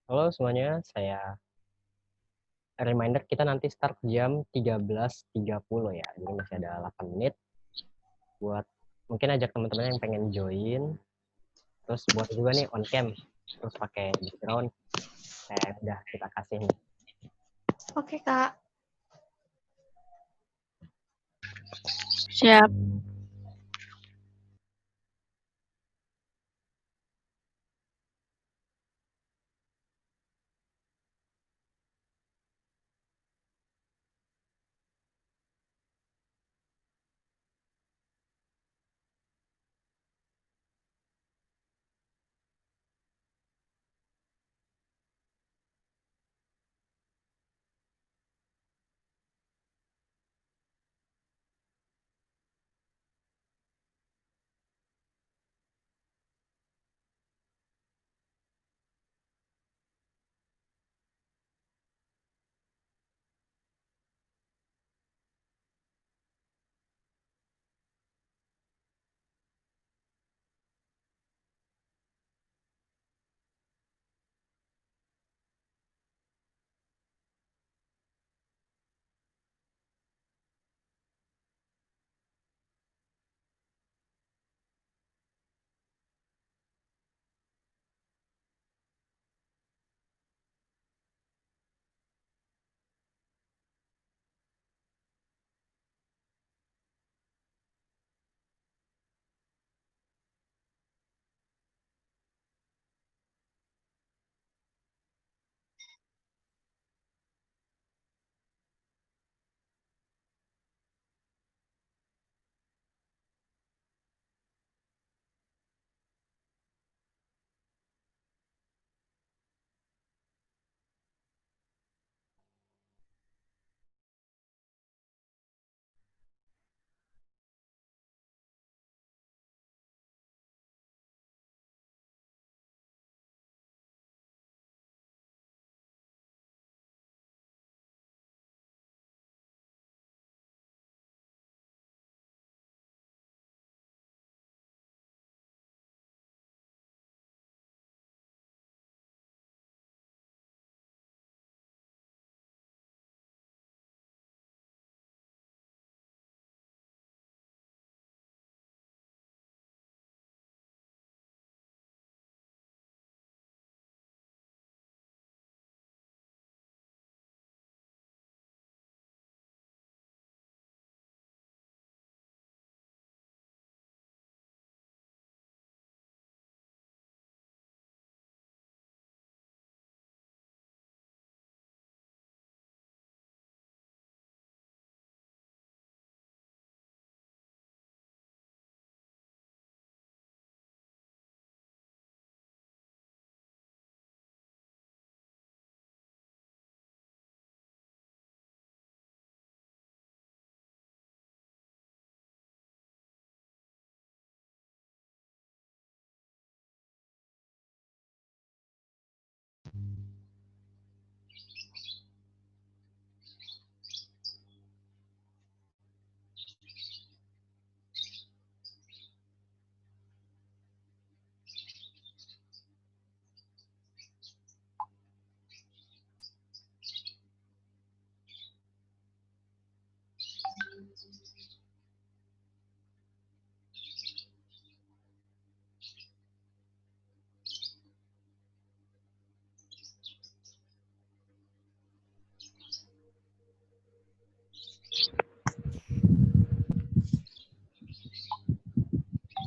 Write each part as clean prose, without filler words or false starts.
Halo semuanya, saya reminder kita nanti start jam 13.30 ya. Ini masih ada 8 menit buat mungkin ajak teman-teman yang pengen join. Terus buat juga nih on cam, terus pakai background. Udah kita kasih nih. Oke, Kak. Siap.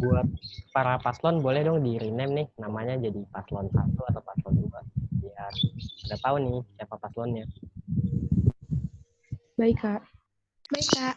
Buat para paslon boleh dong di rename nih namanya jadi paslon 1 atau paslon 2 biar udah tahu nih siapa paslonnya. Baik, Kak. Baik, Kak.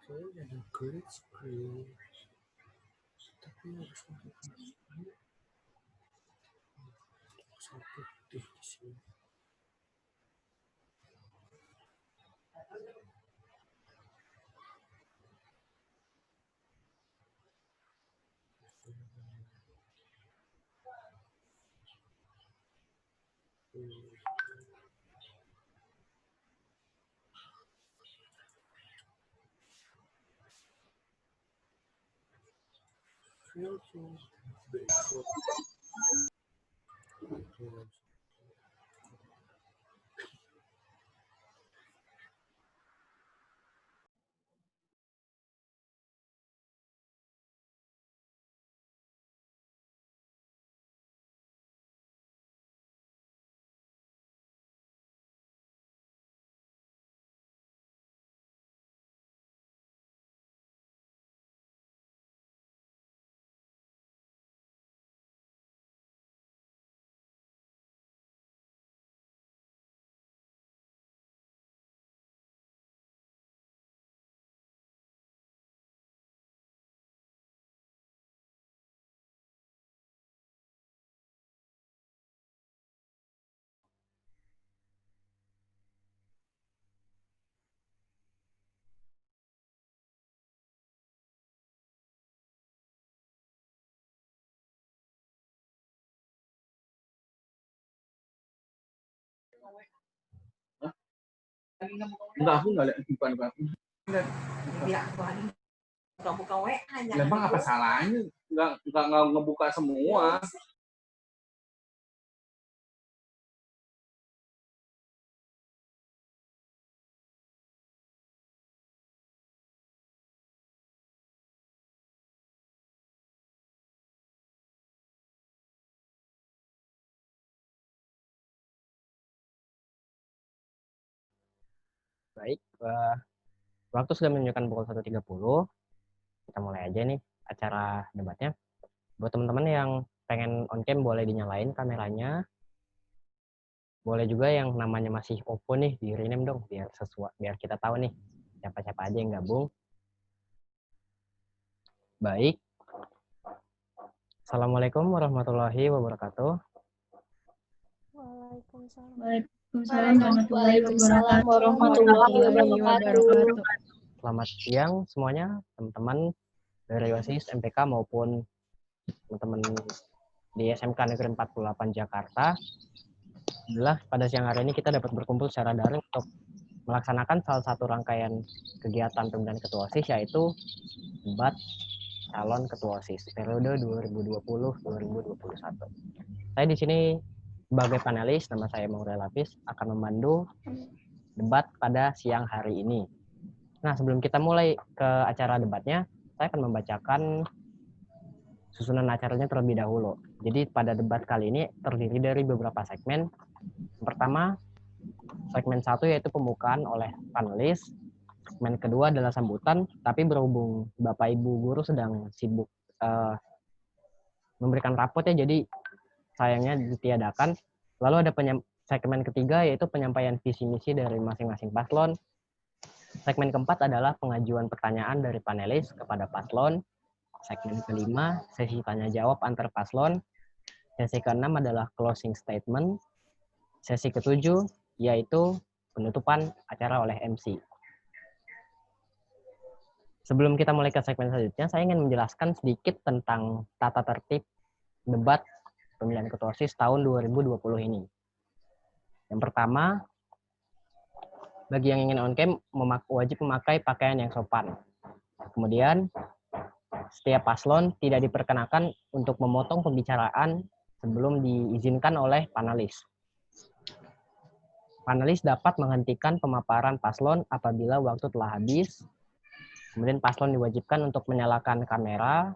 Jadi create screen, tapi harus satu di sini. Enggak, aku enggak lihat bukan. Buka WA aja. Emang apa salahnya? Enggak ngebuka semua. Baik, waktu sudah menunjukkan pukul 1.30. Kita mulai aja nih acara debatnya. Buat teman-teman yang pengen on cam boleh dinyalain kameranya. Boleh juga yang namanya masih open nih di rename dong biar sesuai, biar kita tahu nih siapa-siapa aja yang gabung. Baik. Assalamualaikum warahmatullahi wabarakatuh. Waalaikumsalam warahmatullahi wabarakatuh. Selamat siang semuanya, teman-teman dari OSIS, MPK maupun teman-teman di SMK Negeri 48 Jakarta. Alhamdulillah pada siang hari ini kita dapat berkumpul secara daring untuk melaksanakan salah satu rangkaian kegiatan pemilihan ketua OSIS, yaitu debat calon ketua OSIS periode 2020-2021. Saya di sini sebagai panelis, nama saya Maurel Lapis, akan memandu debat pada siang hari ini. Nah, sebelum kita mulai ke acara debatnya, saya akan membacakan susunan acaranya terlebih dahulu. Jadi pada debat kali ini terdiri dari beberapa segmen. Pertama, segmen 1 yaitu pembukaan oleh panelis. Segmen kedua adalah sambutan, tapi berhubung Bapak Ibu guru sedang sibuk memberikan rapot ya, jadi sayangnya ditiadakan. Lalu ada segmen ketiga yaitu penyampaian visi misi dari masing-masing paslon. Segmen keempat adalah pengajuan pertanyaan dari panelis kepada paslon. Segmen kelima, sesi tanya jawab antar paslon. Sesi keenam adalah closing statement. Sesi ketujuh yaitu penutupan acara oleh MC. Sebelum kita mulai ke segmen selanjutnya, saya ingin menjelaskan sedikit tentang tata tertib debat pemilihan ketua OSIS tahun 2020 ini. Yang pertama, bagi yang ingin on cam wajib memakai pakaian yang sopan. Kemudian, setiap paslon tidak diperkenakan untuk memotong pembicaraan sebelum diizinkan oleh panelis. Panelis dapat menghentikan pemaparan paslon apabila waktu telah habis. Kemudian paslon diwajibkan untuk menyalakan kamera.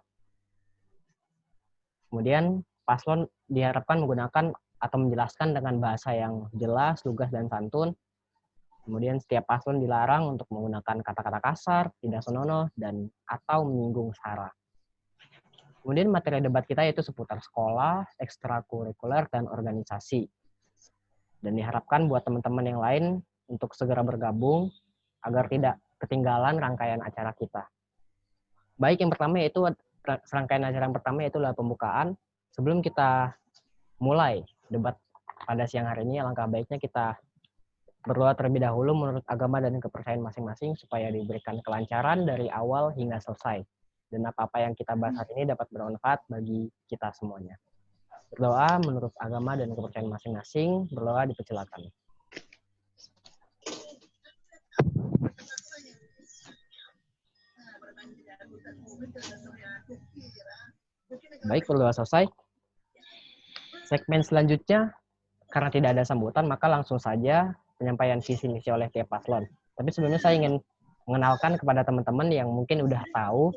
Kemudian paslon diharapkan menggunakan atau menjelaskan dengan bahasa yang jelas, lugas, dan santun. Kemudian setiap paslon dilarang untuk menggunakan kata-kata kasar, tidak senonoh, dan atau menyinggung SARA. Kemudian materi debat kita yaitu seputar sekolah, ekstrakurikuler, dan organisasi. Dan diharapkan buat teman-teman yang lain untuk segera bergabung agar tidak ketinggalan rangkaian acara kita. Baik, yang pertama yaitu serangkaian acara yang pertama yaitu adalah pembukaan. Sebelum kita mulai debat pada siang hari ini, alangkah baiknya kita berdoa terlebih dahulu menurut agama dan kepercayaan masing-masing supaya diberikan kelancaran dari awal hingga selesai. Dan apa-apa yang kita bahas hari ini dapat bermanfaat bagi kita semuanya. Berdoa menurut agama dan kepercayaan masing-masing, berdoa dipersilakan. Baik, berdoa selesai. Segmen selanjutnya, karena tidak ada sambutan, maka langsung saja penyampaian visi misi oleh tiap paslon. Tapi sebelumnya saya ingin mengenalkan kepada teman-teman yang mungkin udah tahu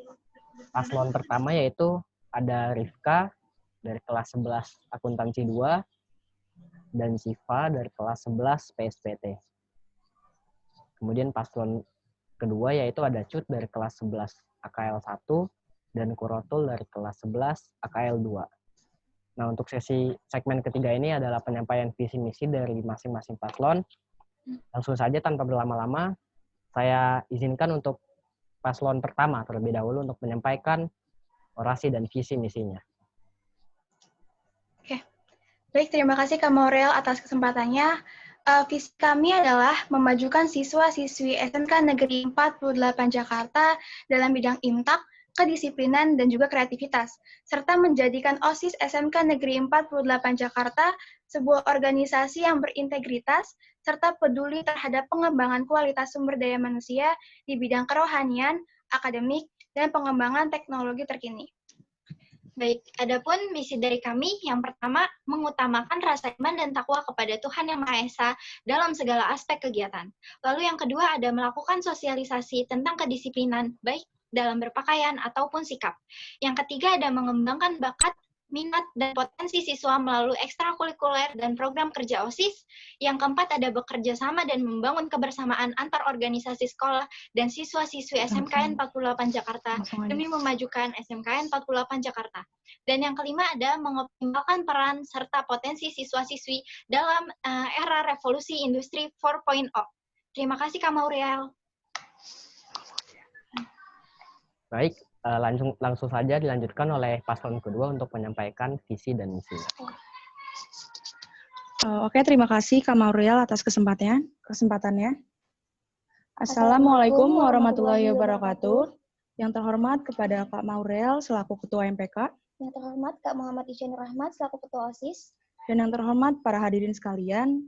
paslon pertama yaitu ada Rifka dari kelas 11 akuntansi 2 dan Siva dari kelas 11 PSPT. Kemudian paslon kedua yaitu ada Cut dari kelas 11 AKL 1 dan Kurotul dari kelas 11 AKL 2. Nah, untuk sesi segmen ketiga ini adalah penyampaian visi misi dari masing-masing paslon. Langsung saja tanpa berlama-lama, saya izinkan untuk paslon pertama terlebih dahulu untuk menyampaikan orasi dan visi misinya. Oke, baik, terima kasih Kak Maurel atas kesempatannya. Visi kami adalah memajukan siswa-siswi SMK Negeri 48 Jakarta dalam bidang IMTAK, kedisiplinan, dan juga kreativitas, serta menjadikan OSIS SMK Negeri 48 Jakarta sebuah organisasi yang berintegritas, serta peduli terhadap pengembangan kualitas sumber daya manusia di bidang kerohanian, akademik, dan pengembangan teknologi terkini. Baik, adapun misi dari kami yang pertama mengutamakan rasa iman dan takwa kepada Tuhan Yang Maha Esa dalam segala aspek kegiatan. Lalu yang kedua ada melakukan sosialisasi tentang kedisiplinan, baik dalam berpakaian ataupun sikap. Yang ketiga ada mengembangkan bakat, minat, dan potensi siswa melalui ekstrakurikuler dan program kerja OSIS. Yang keempat ada bekerja sama dan membangun kebersamaan antar organisasi sekolah dan siswa-siswi SMKN 48 Jakarta demi memajukan SMKN 48 Jakarta. Dan yang kelima ada mengoptimalkan peran serta potensi siswa-siswi dalam era revolusi industri 4.0. Terima kasih Kak Mauriel. Baik, langsung saja dilanjutkan oleh paslon kedua untuk menyampaikan visi dan misi. Oke, terima kasih Kak Mauriel atas kesempatannya. Assalamualaikum warahmatullahi wabarakatuh. Yang terhormat kepada Kak Mauriel selaku Ketua MPK. Yang terhormat Kak Muhammad Isyanur Rahmat selaku Ketua OSIS. Dan yang terhormat para hadirin sekalian.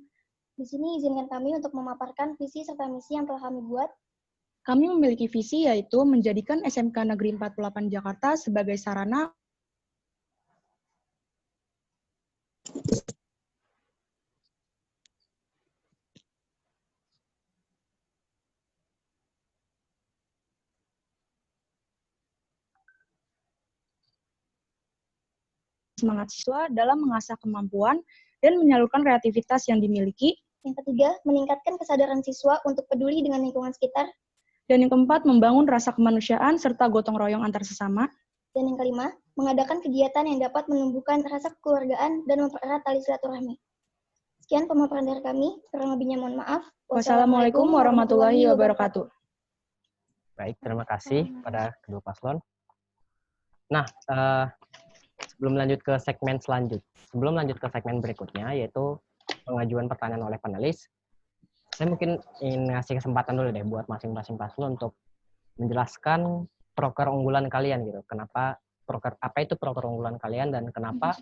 Di sini izinkan kami untuk memaparkan visi serta misi yang telah kami buat. Kami memiliki visi yaitu menjadikan SMK Negeri 48 Jakarta sebagai sarana semangat siswa dalam mengasah kemampuan dan menyalurkan kreativitas yang dimiliki. Yang ketiga, meningkatkan kesadaran siswa untuk peduli dengan lingkungan sekitar. Dan yang keempat, membangun rasa kemanusiaan serta gotong royong antar sesama. Dan yang kelima, mengadakan kegiatan yang dapat menumbuhkan rasa kekeluargaan dan mempererat tali silaturahmi. Sekian pemaparan dari kami, kurang lebihnya mohon maaf. Wassalamualaikum warahmatullahi wabarakatuh. Baik, terima kasih pada kedua paslon. Nah, sebelum lanjut ke segmen berikutnya, yaitu pengajuan pertanyaan oleh panelis, saya mungkin ingin ngasih kesempatan dulu deh buat masing-masing paslon untuk menjelaskan proker unggulan kalian gitu. Kenapa apa itu proker unggulan kalian dan kenapa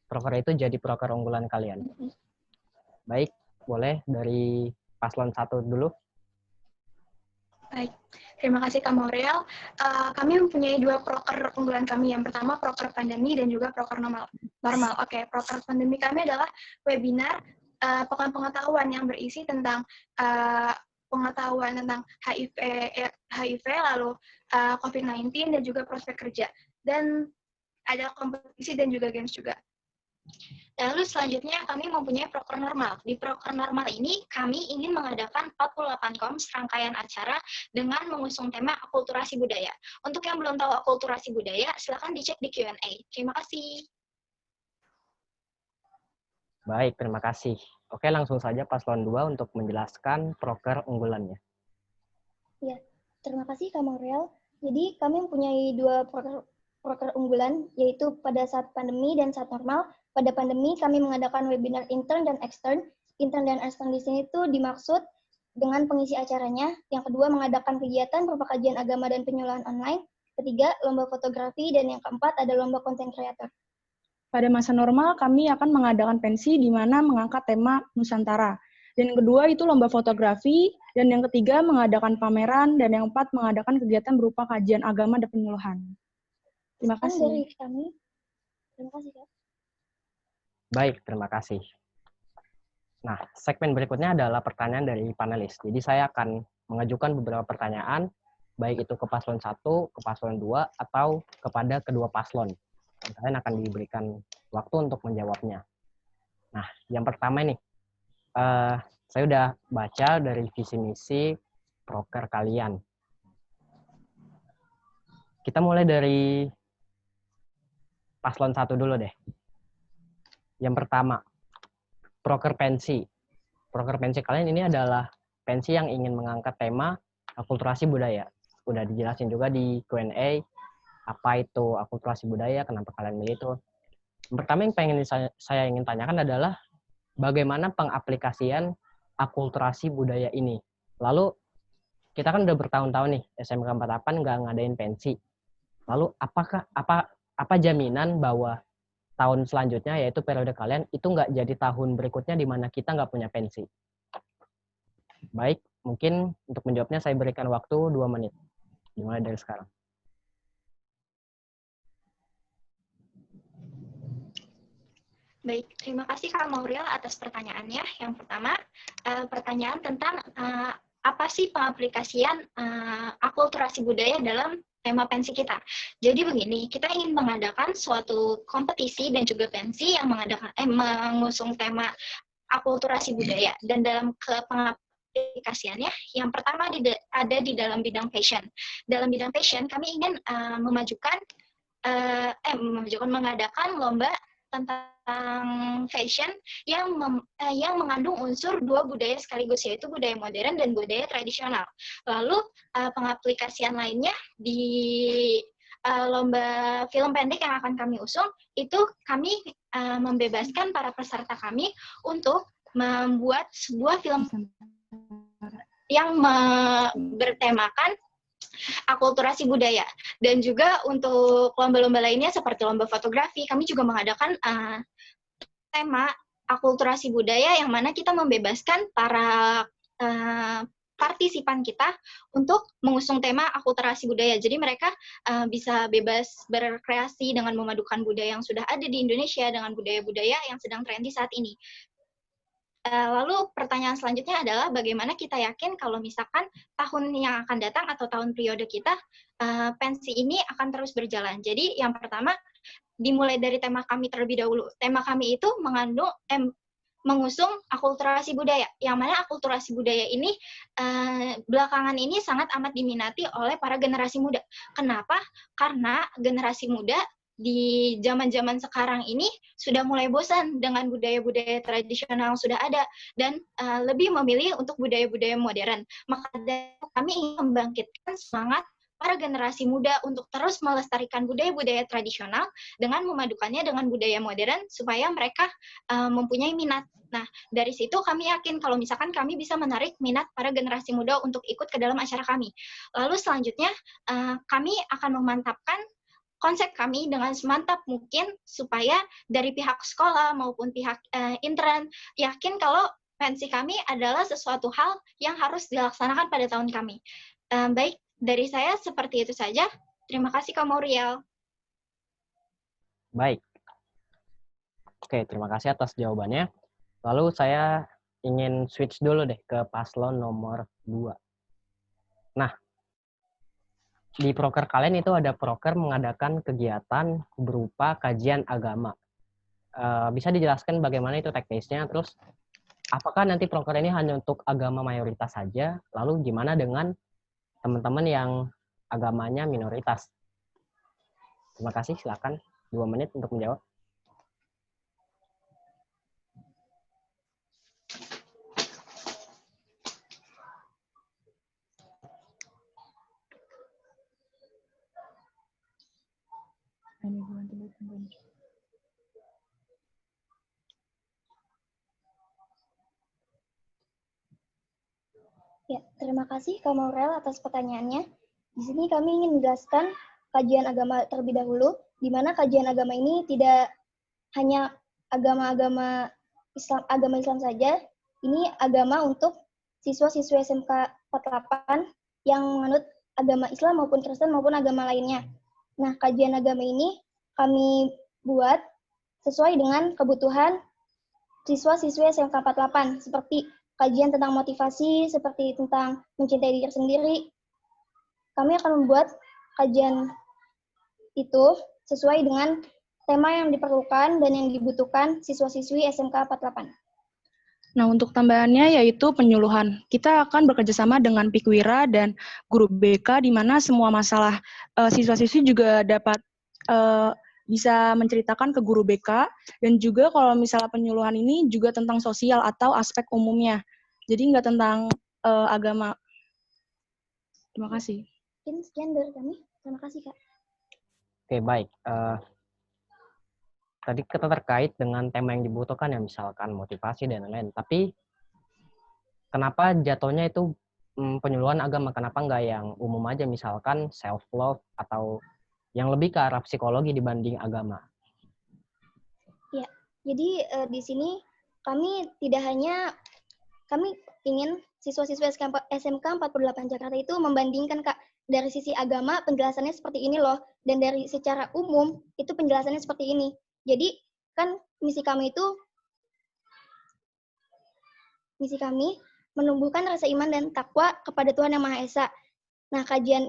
proker itu jadi proker unggulan kalian. Baik, boleh dari paslon 1 dulu. Baik, terima kasih Kak Mauriel. Kami mempunyai dua proker unggulan kami. Yang pertama proker pandemi dan juga proker normal. Oke, proker pandemi kami adalah webinar pekan pengetahuan yang berisi tentang pengetahuan tentang HIV lalu COVID-19 dan juga prospek kerja. Dan ada kompetisi dan juga games juga. Lalu selanjutnya kami mempunyai proker normal. Di proker normal ini kami ingin mengadakan 48 serangkaian acara dengan mengusung tema akulturasi budaya. Untuk yang belum tahu akulturasi budaya, silakan dicek di Q&A. Terima kasih. Baik, terima kasih. Oke, langsung saja paslon 2 untuk menjelaskan proker unggulannya. Ya, terima kasih Kak Maurel. Jadi kami mempunyai dua proker unggulan, yaitu pada saat pandemi dan saat normal. Pada pandemi kami mengadakan webinar intern dan extern. Intern dan extern di sini itu dimaksud dengan pengisi acaranya. Yang kedua, mengadakan kegiatan berupa kajian agama dan penyuluhan online. Ketiga, lomba fotografi. Dan yang keempat, ada lomba konten kreator. Pada masa normal, kami akan mengadakan pensi di mana mengangkat tema Nusantara. Dan yang kedua itu lomba fotografi, dan yang ketiga mengadakan pameran, dan yang keempat mengadakan kegiatan berupa kajian agama dan penyuluhan. Terima kasih. Dari kami. Terima kasih, Kak. Baik, terima kasih. Nah, segmen berikutnya adalah pertanyaan dari panelis. Jadi saya akan mengajukan beberapa pertanyaan, baik itu ke paslon 1, ke paslon 2, atau kepada kedua paslon. Dan kalian akan diberikan waktu untuk menjawabnya. Nah, yang pertama ini, saya udah baca dari visi misi proker kalian. Kita mulai dari paslon 1 dulu deh. Yang pertama, proker pensi. Proker pensi kalian ini adalah pensi yang ingin mengangkat tema akulturasi budaya. Udah dijelasin juga di Q&A, apa itu akulturasi budaya, kenapa kalian milih itu. Yang pertama yang pengen saya ingin tanyakan adalah bagaimana pengaplikasian akulturasi budaya ini. Lalu, kita kan udah bertahun-tahun nih, SMK 48 nggak ngadain pensi. Lalu, apa jaminan bahwa tahun selanjutnya, yaitu periode kalian, itu nggak jadi tahun berikutnya di mana kita nggak punya pensi? Baik, mungkin untuk menjawabnya saya berikan waktu 2 menit. Dimulai dari sekarang. Baik, terima kasih Kak Maurel atas pertanyaannya. Yang pertama, pertanyaan tentang apa sih pengaplikasian akulturasi budaya dalam tema pensi kita. Jadi begini, kita ingin mengadakan suatu kompetisi dan juga pensi yang mengusung tema akulturasi budaya. Dan dalam pengaplikasiannya, yang pertama ada di dalam bidang fashion. Dalam bidang fashion, kami ingin mengadakan lomba tentang fashion yang mengandung unsur dua budaya sekaligus, yaitu budaya modern dan budaya tradisional. Lalu pengaplikasian lainnya di lomba film pendek yang akan kami usung, itu kami membebaskan para peserta kami untuk membuat sebuah film yang bertemakan akulturasi budaya. Dan juga untuk lomba-lomba lainnya seperti lomba fotografi, kami juga mengadakan tema akulturasi budaya yang mana kita membebaskan para partisipan kita untuk mengusung tema akulturasi budaya. Jadi mereka bisa bebas berkreasi dengan memadukan budaya yang sudah ada di Indonesia dengan budaya-budaya yang sedang trendy saat ini. Lalu pertanyaan selanjutnya adalah bagaimana kita yakin kalau misalkan tahun yang akan datang atau tahun periode kita, pensi ini akan terus berjalan. Jadi yang pertama, dimulai dari tema kami terlebih dahulu. Tema kami itu mengusung akulturasi budaya, yang mana akulturasi budaya ini belakangan ini sangat amat diminati oleh para generasi muda. Kenapa? Karena generasi muda di zaman-zaman sekarang ini sudah mulai bosan dengan budaya-budaya tradisional yang sudah ada dan lebih memilih untuk budaya-budaya modern. Maka kami ingin membangkitkan semangat para generasi muda untuk terus melestarikan budaya-budaya tradisional dengan memadukannya dengan budaya modern supaya mereka mempunyai minat. Nah, dari situ kami yakin kalau misalkan kami bisa menarik minat para generasi muda untuk ikut ke dalam acara kami. Lalu selanjutnya kami akan memantapkan konsep kami dengan semantap mungkin supaya dari pihak sekolah maupun pihak intern yakin kalau pensi kami adalah sesuatu hal yang harus dilaksanakan pada tahun kami. Baik, dari saya seperti itu saja. Terima kasih Kak Mauriel. Baik. Oke, terima kasih atas jawabannya. Lalu saya ingin switch dulu deh ke paslon nomor 2. Nah, di proker kalian itu ada proker mengadakan kegiatan berupa kajian agama. bisa dijelaskan bagaimana itu teknisnya, terus apakah nanti proker ini hanya untuk agama mayoritas saja, lalu gimana dengan teman-teman yang agamanya minoritas? Terima kasih, silakan 2 menit untuk menjawab. Ya, terima kasih Kak Maurel atas pertanyaannya. Di sini kami ingin menjelaskan kajian agama terlebih dahulu, di mana kajian agama ini tidak hanya agama Islam saja. Ini agama untuk siswa-siswi SMK 48 yang menganut agama Islam maupun Kristen maupun agama lainnya. Nah, kajian agama ini kami buat sesuai dengan kebutuhan siswa-siswi SMK 48, seperti kajian tentang motivasi, seperti tentang mencintai diri sendiri. Kami akan membuat kajian itu sesuai dengan tema yang diperlukan dan yang dibutuhkan siswa-siswi SMK 48. Nah, untuk tambahannya yaitu penyuluhan. Kita akan bekerjasama dengan Pikwira dan guru BK, di mana semua masalah siswa-siswi juga dapat bisa menceritakan ke guru BK, dan juga kalau misalnya penyuluhan ini juga tentang sosial atau aspek umumnya. Jadi nggak tentang agama. Terima kasih. Sekian dari kami. Terima kasih, Kak. Oke, baik. Tadi kita terkait dengan tema yang dibutuhkan ya, misalkan motivasi dan lain-lain. Tapi kenapa jatuhnya itu penyuluhan agama? Kenapa nggak yang umum aja, misalkan self-love atau yang lebih ke arah psikologi dibanding agama? Ya, jadi di sini kami ingin siswa-siswa SMK 48 Jakarta itu membandingkan, Kak, dari sisi agama penjelasannya seperti ini loh, dan dari secara umum itu penjelasannya seperti ini. Jadi kan misi kami menumbuhkan rasa iman dan takwa kepada Tuhan Yang Maha Esa. Nah, kajian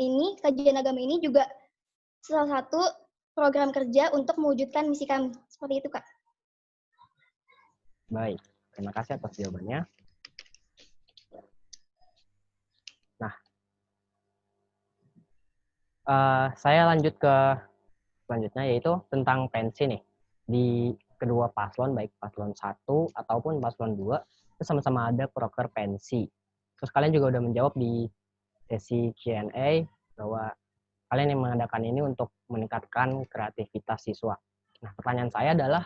agama ini juga salah satu program kerja untuk mewujudkan misi kami. Seperti itu, Kak. Baik, terima kasih atas jawabannya. Nah, saya lanjut ke selanjutnya, yaitu tentang pensi nih. Di kedua paslon, baik paslon 1 ataupun paslon 2, itu sama-sama ada proker pensi. Terus kalian juga udah menjawab di sesi Q&A bahwa kalian yang mengadakan ini untuk meningkatkan kreativitas siswa. Nah, pertanyaan saya adalah,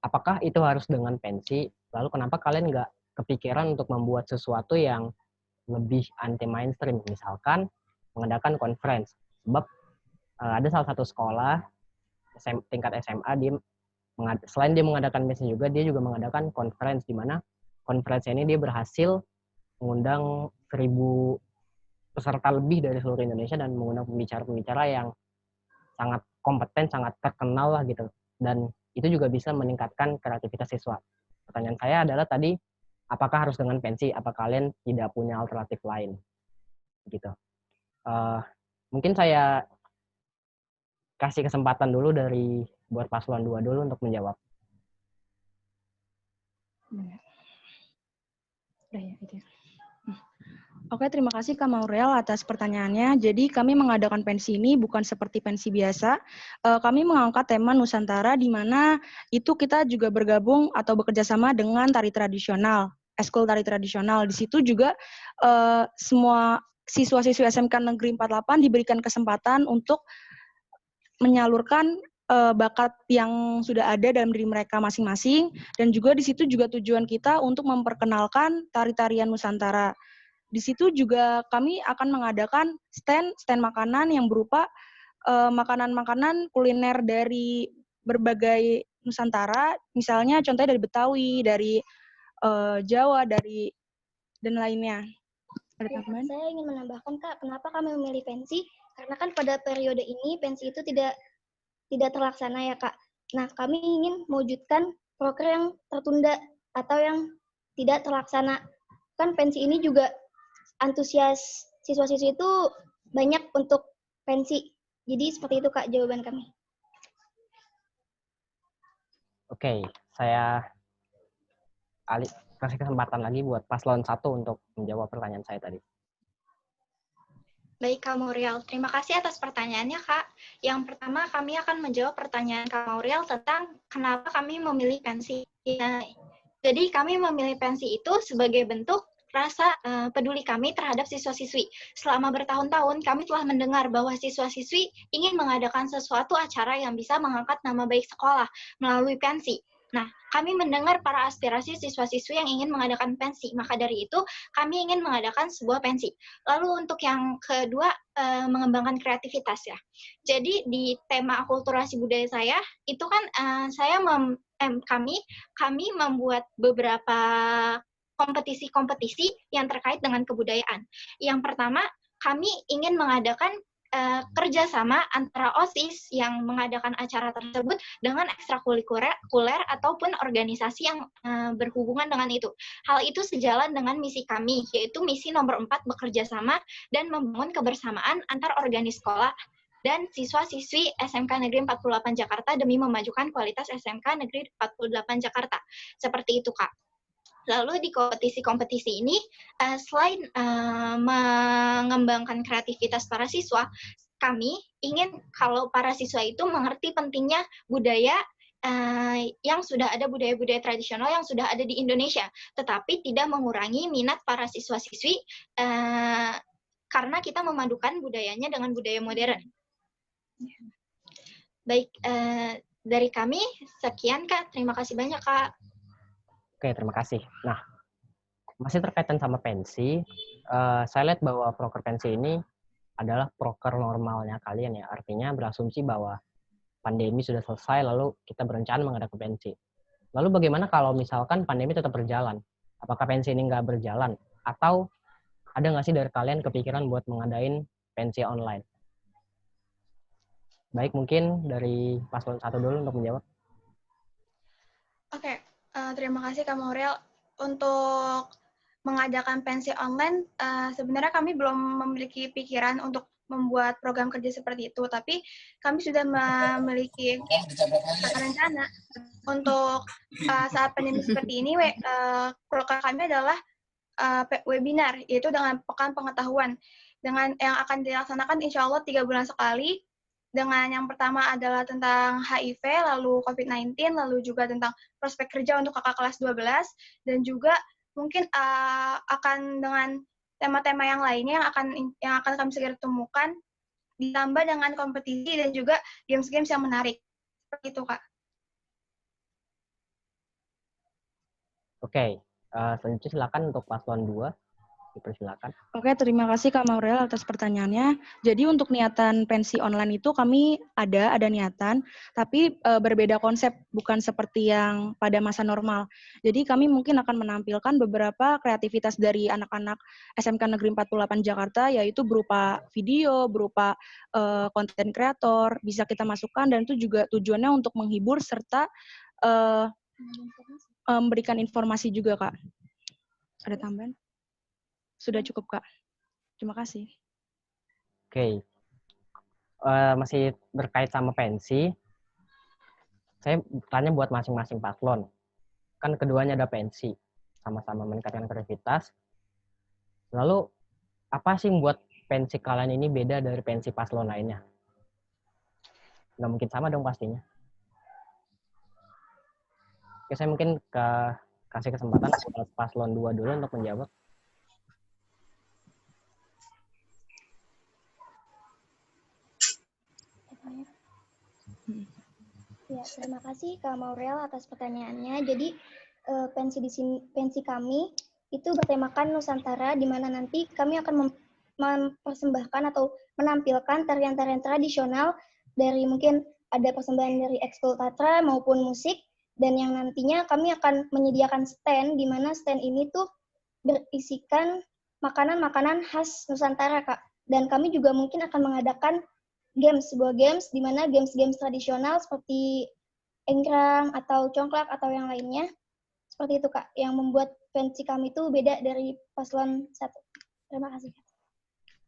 apakah itu harus dengan pensi? Lalu kenapa kalian nggak kepikiran untuk membuat sesuatu yang lebih anti mainstream, misalkan mengadakan conference? Sebab ada salah satu sekolah tingkat SMA, selain dia mengadakan pensi juga, dia juga mengadakan conference, di mana conference ini dia berhasil mengundang 1.000 peserta lebih dari seluruh Indonesia dan mengundang pembicara-pembicara yang sangat kompeten, sangat terkenal lah gitu. Dan itu juga bisa meningkatkan kreativitas siswa. Pertanyaan saya adalah tadi, apakah harus dengan pensi? Apa kalian tidak punya alternatif lain? Gitu. Mungkin saya kasih kesempatan dulu buat paslon 2 dulu untuk menjawab. Oke, terima kasih Kak Maurel atas pertanyaannya. Jadi kami mengadakan pensi ini bukan seperti pensi biasa. Kami mengangkat tema Nusantara, di mana itu kita juga bergabung atau bekerja sama dengan tari tradisional, eskul tari tradisional. Di situ juga semua siswa-siswi SMK Negeri 48 diberikan kesempatan untuk menyalurkan bakat yang sudah ada dalam diri mereka masing-masing, dan juga di situ juga tujuan kita untuk memperkenalkan tari-tarian Nusantara. Di situ juga kami akan mengadakan stand makanan yang berupa makanan-makanan kuliner dari berbagai Nusantara, misalnya contohnya dari Betawi, dari Jawa, dan lainnya. Ya, saya ingin menambahkan, Kak, kenapa kami memilih pensi? Karena kan pada periode ini pensi itu tidak terlaksana ya, Kak. Nah, kami ingin mewujudkan proker yang tertunda atau yang tidak terlaksana. Kan pensi ini juga antusias siswa-siswi itu banyak untuk pensi. Jadi seperti itu, Kak, jawaban kami. Oke, saya kasih kesempatan lagi buat paslon 1 untuk menjawab pertanyaan saya tadi. Baik, Kak Mauriel. Terima kasih atas pertanyaannya, Kak. Yang pertama, kami akan menjawab pertanyaan Kak Mauriel tentang kenapa kami memilih pensi. Jadi, kami memilih pensi itu sebagai bentuk rasa peduli kami terhadap siswa-siswi. Selama bertahun-tahun, kami telah mendengar bahwa siswa-siswi ingin mengadakan sesuatu acara yang bisa mengangkat nama baik sekolah melalui pensi. Nah, kami mendengar para aspirasi siswa-siswi yang ingin mengadakan pensi. Maka dari itu, kami ingin mengadakan sebuah pensi. Lalu untuk yang kedua, mengembangkan kreativitas ya. Jadi di tema akulturasi budaya saya, itu kan kami membuat beberapa kompetisi-kompetisi yang terkait dengan kebudayaan. Yang pertama, kami ingin mengadakan kerjasama antara OSIS yang mengadakan acara tersebut dengan ekstrakurikuler ataupun organisasi yang berhubungan dengan itu. Hal itu sejalan dengan misi kami, yaitu misi nomor 4 bekerja sama dan membangun kebersamaan antar organis sekolah dan siswa-siswi SMK Negeri 48 Jakarta demi memajukan kualitas SMK Negeri 48 Jakarta. Seperti itu, Kak. Lalu di kompetisi-kompetisi ini, selain mengembangkan kreativitas para siswa, kami ingin kalau para siswa itu mengerti pentingnya budaya yang sudah ada, budaya-budaya tradisional yang sudah ada di Indonesia, tetapi tidak mengurangi minat para siswa-siswi karena kita memadukan budayanya dengan budaya modern. Baik, dari kami sekian, Kak. Terima kasih banyak, Kak. Oke, terima kasih. Nah, masih terkaitan sama pensi, saya lihat bahwa proker pensi ini adalah proker normalnya kalian ya. Artinya berasumsi bahwa pandemi sudah selesai, lalu kita berencana mengadakan pensi. Lalu bagaimana kalau misalkan pandemi tetap berjalan? Apakah pensi ini nggak berjalan? Atau ada nggak sih dari kalian kepikiran buat mengadain pensi online? Baik, mungkin dari paslon 1 dulu untuk menjawab. Oke, terima kasih Kak Mauriel. Untuk mengadakan pensi online, sebenarnya kami belum memiliki pikiran untuk membuat program kerja seperti itu, tapi kami sudah memiliki rencana untuk saat pandemi seperti ini. Program kami adalah webinar, yaitu dengan pekan pengetahuan, dengan yang akan dilaksanakan insya Allah 3 bulan sekali. Dengan yang pertama adalah tentang HIV, lalu COVID-19, lalu juga tentang prospek kerja untuk kakak kelas 12, dan juga mungkin akan dengan tema-tema yang lainnya yang akan kami segera temukan, ditambah dengan kompetisi dan juga games-games yang menarik. Seperti itu, Kak. Oke, selanjutnya silakan untuk paslon 2. Dipersilakan. Oke, terima kasih Kak Mauriel atas pertanyaannya. Jadi untuk niatan pensi online itu kami ada niatan, tapi berbeda konsep, bukan seperti yang pada masa normal. Jadi kami mungkin akan menampilkan beberapa kreativitas dari anak-anak SMK Negeri 48 Jakarta, yaitu berupa video, berupa konten kreator, bisa kita masukkan, dan itu juga tujuannya untuk menghibur serta memberikan informasi juga, Kak. Ada tambahan? Sudah cukup, Kak. Terima kasih. Oke. Masih berkait sama pensi, saya tanya buat masing-masing paslon. Kan keduanya ada pensi, sama-sama meningkatkan kreativitas. Lalu, apa sih yang buat pensi kalian ini beda dari pensi paslon lainnya? Nggak mungkin sama dong pastinya. Oke, saya mungkin kasih kesempatan buat paslon 2 dulu untuk menjawab. Ya, terima kasih Kak Mauriel atas pertanyaannya. Jadi pensi kami itu bertemakan Nusantara, di mana nanti kami akan mempersembahkan atau menampilkan tarian-tarian tradisional dari mungkin ada persembahan dari ekskul Tatra maupun musik, dan yang nantinya kami akan menyediakan stand, di mana stand ini tuh berisikan makanan-makanan khas Nusantara, Kak. Dan kami juga mungkin akan mengadakan sebuah games, di mana games-games tradisional seperti engkrang atau congklak atau yang lainnya. Seperti itu, Kak, yang membuat pensi kami itu beda dari paslon 1. Terima kasih, Kak.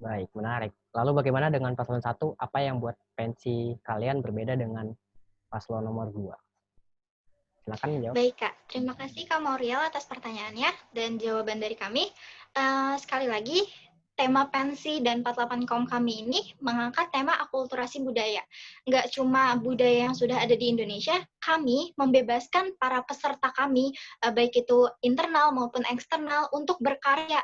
Baik, menarik. Lalu bagaimana dengan paslon 1? Apa yang buat pensi kalian berbeda dengan paslon nomor 2? Silakan menjawab. Baik Kak, terima kasih Kak Mauriel atas pertanyaannya dan jawaban dari kami. Sekali lagi, tema pensi dan 48 kaum kami ini mengangkat tema akulturasi budaya. Nggak cuma budaya yang sudah ada di Indonesia, kami membebaskan para peserta kami, baik itu internal maupun eksternal, untuk berkarya.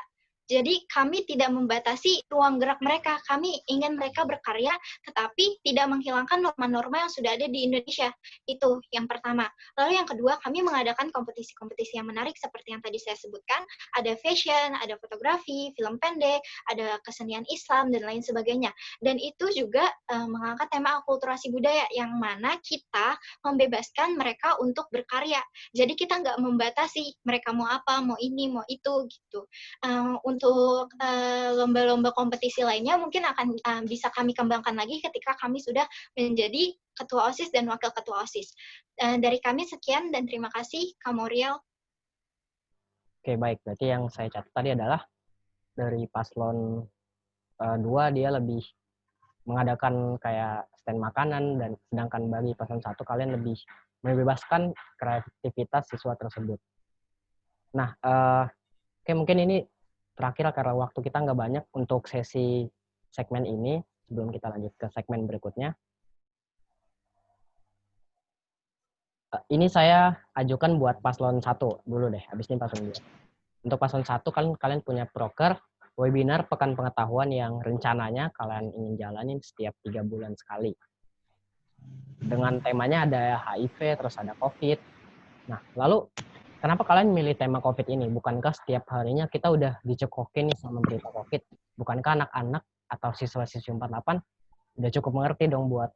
Jadi kami tidak membatasi ruang gerak mereka, kami ingin mereka berkarya, tetapi tidak menghilangkan norma-norma yang sudah ada di Indonesia. Itu yang pertama. Lalu yang kedua, kami mengadakan kompetisi-kompetisi yang menarik seperti yang tadi saya sebutkan. Ada fashion, ada fotografi, film pendek, ada kesenian Islam, dan lain sebagainya. Dan itu juga mengangkat tema akulturasi budaya, yang mana kita membebaskan mereka untuk berkarya. Jadi kita nggak membatasi mereka mau apa, mau ini, mau itu, gitu. Untuk lomba-lomba kompetisi lainnya mungkin akan bisa kami kembangkan lagi ketika kami sudah menjadi ketua OSIS dan wakil ketua OSIS. Dari kami sekian dan terima kasih Kak Mauriel. Oke, baik. Berarti yang saya catat tadi adalah dari paslon 2 dia lebih mengadakan kayak stand makanan, dan sedangkan bagi paslon 1 kalian lebih membebaskan kreativitas siswa tersebut. Nah, oke, mungkin ini terakhir karena waktu kita nggak banyak untuk sesi segmen ini. Sebelum kita lanjut ke segmen berikutnya, ini saya ajukan buat paslon 1 dulu deh, habis ini paslon 2. Untuk paslon 1, kalian punya proker webinar Pekan Pengetahuan yang rencananya kalian ingin jalanin setiap 3 bulan sekali. Dengan temanya ada HIV, terus ada COVID. Nah, lalu kenapa kalian milih tema COVID ini? Bukankah setiap harinya kita udah dicekokin nih sama berita COVID? Bukankah anak-anak atau siswa-siswi 48 udah cukup mengerti dong buat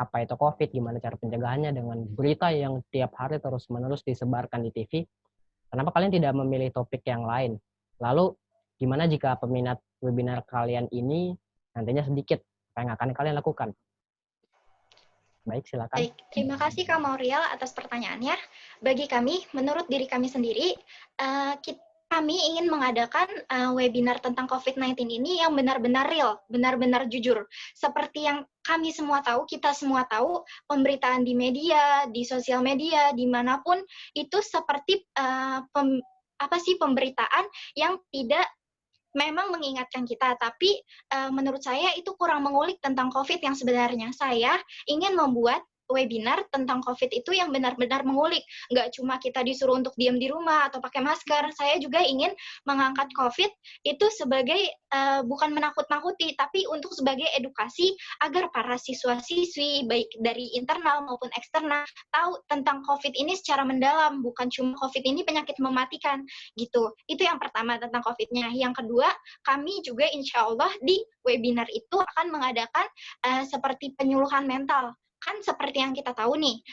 apa itu COVID, gimana cara pencegahannya dengan berita yang tiap hari terus-menerus disebarkan di TV? Kenapa kalian tidak memilih topik yang lain? Lalu, gimana jika peminat webinar kalian ini nantinya sedikit? Apa yang akan kalian lakukan? Baik, silakan. Baik, terima kasih Kak Mauriel atas pertanyaannya. Bagi kami, menurut diri kami sendiri, kami ingin mengadakan webinar tentang COVID-19 ini yang benar-benar real, benar-benar jujur. Seperti yang kami semua tahu, kita semua tahu, pemberitaan di media, di sosial media, dimanapun, itu seperti pemberitaan yang tidak memang mengingatkan kita, tapi menurut saya itu kurang mengulik tentang COVID yang sebenarnya. Saya ingin membuat webinar tentang COVID itu yang benar-benar mengulik. Nggak cuma kita disuruh untuk diam di rumah atau pakai masker. Saya juga ingin mengangkat COVID itu sebagai bukan menakut-nakuti, tapi untuk sebagai edukasi agar para siswa-siswi, baik dari internal maupun eksternal, tahu tentang COVID ini secara mendalam. Bukan cuma COVID ini penyakit mematikan, gitu. Itu yang pertama tentang COVID-nya. Yang kedua, kami juga insya Allah di webinar itu akan mengadakan seperti penyuluhan mental. Kan seperti yang kita tahu nih,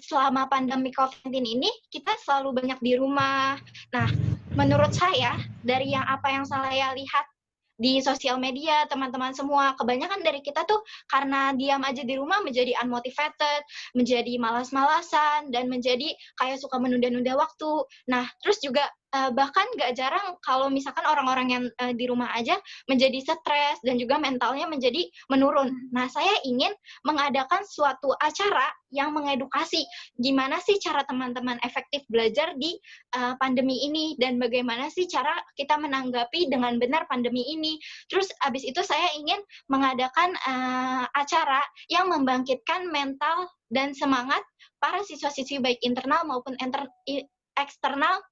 selama pandemi COVID-19 ini, kita selalu banyak di rumah. Nah, menurut saya, dari apa yang saya lihat di sosial media, teman-teman semua, kebanyakan dari kita tuh karena diam aja di rumah menjadi unmotivated, menjadi malas-malasan, dan menjadi kayak suka menunda-nunda waktu. Nah, terus juga bahkan nggak jarang kalau misalkan orang-orang yang di rumah aja menjadi stres dan juga mentalnya menjadi menurun. Nah, saya ingin mengadakan suatu acara yang mengedukasi gimana sih cara teman-teman efektif belajar di pandemi ini, dan bagaimana sih cara kita menanggapi dengan benar pandemi ini. Terus abis itu saya ingin mengadakan acara yang membangkitkan mental dan semangat para siswa-siswi baik internal maupun eksternal.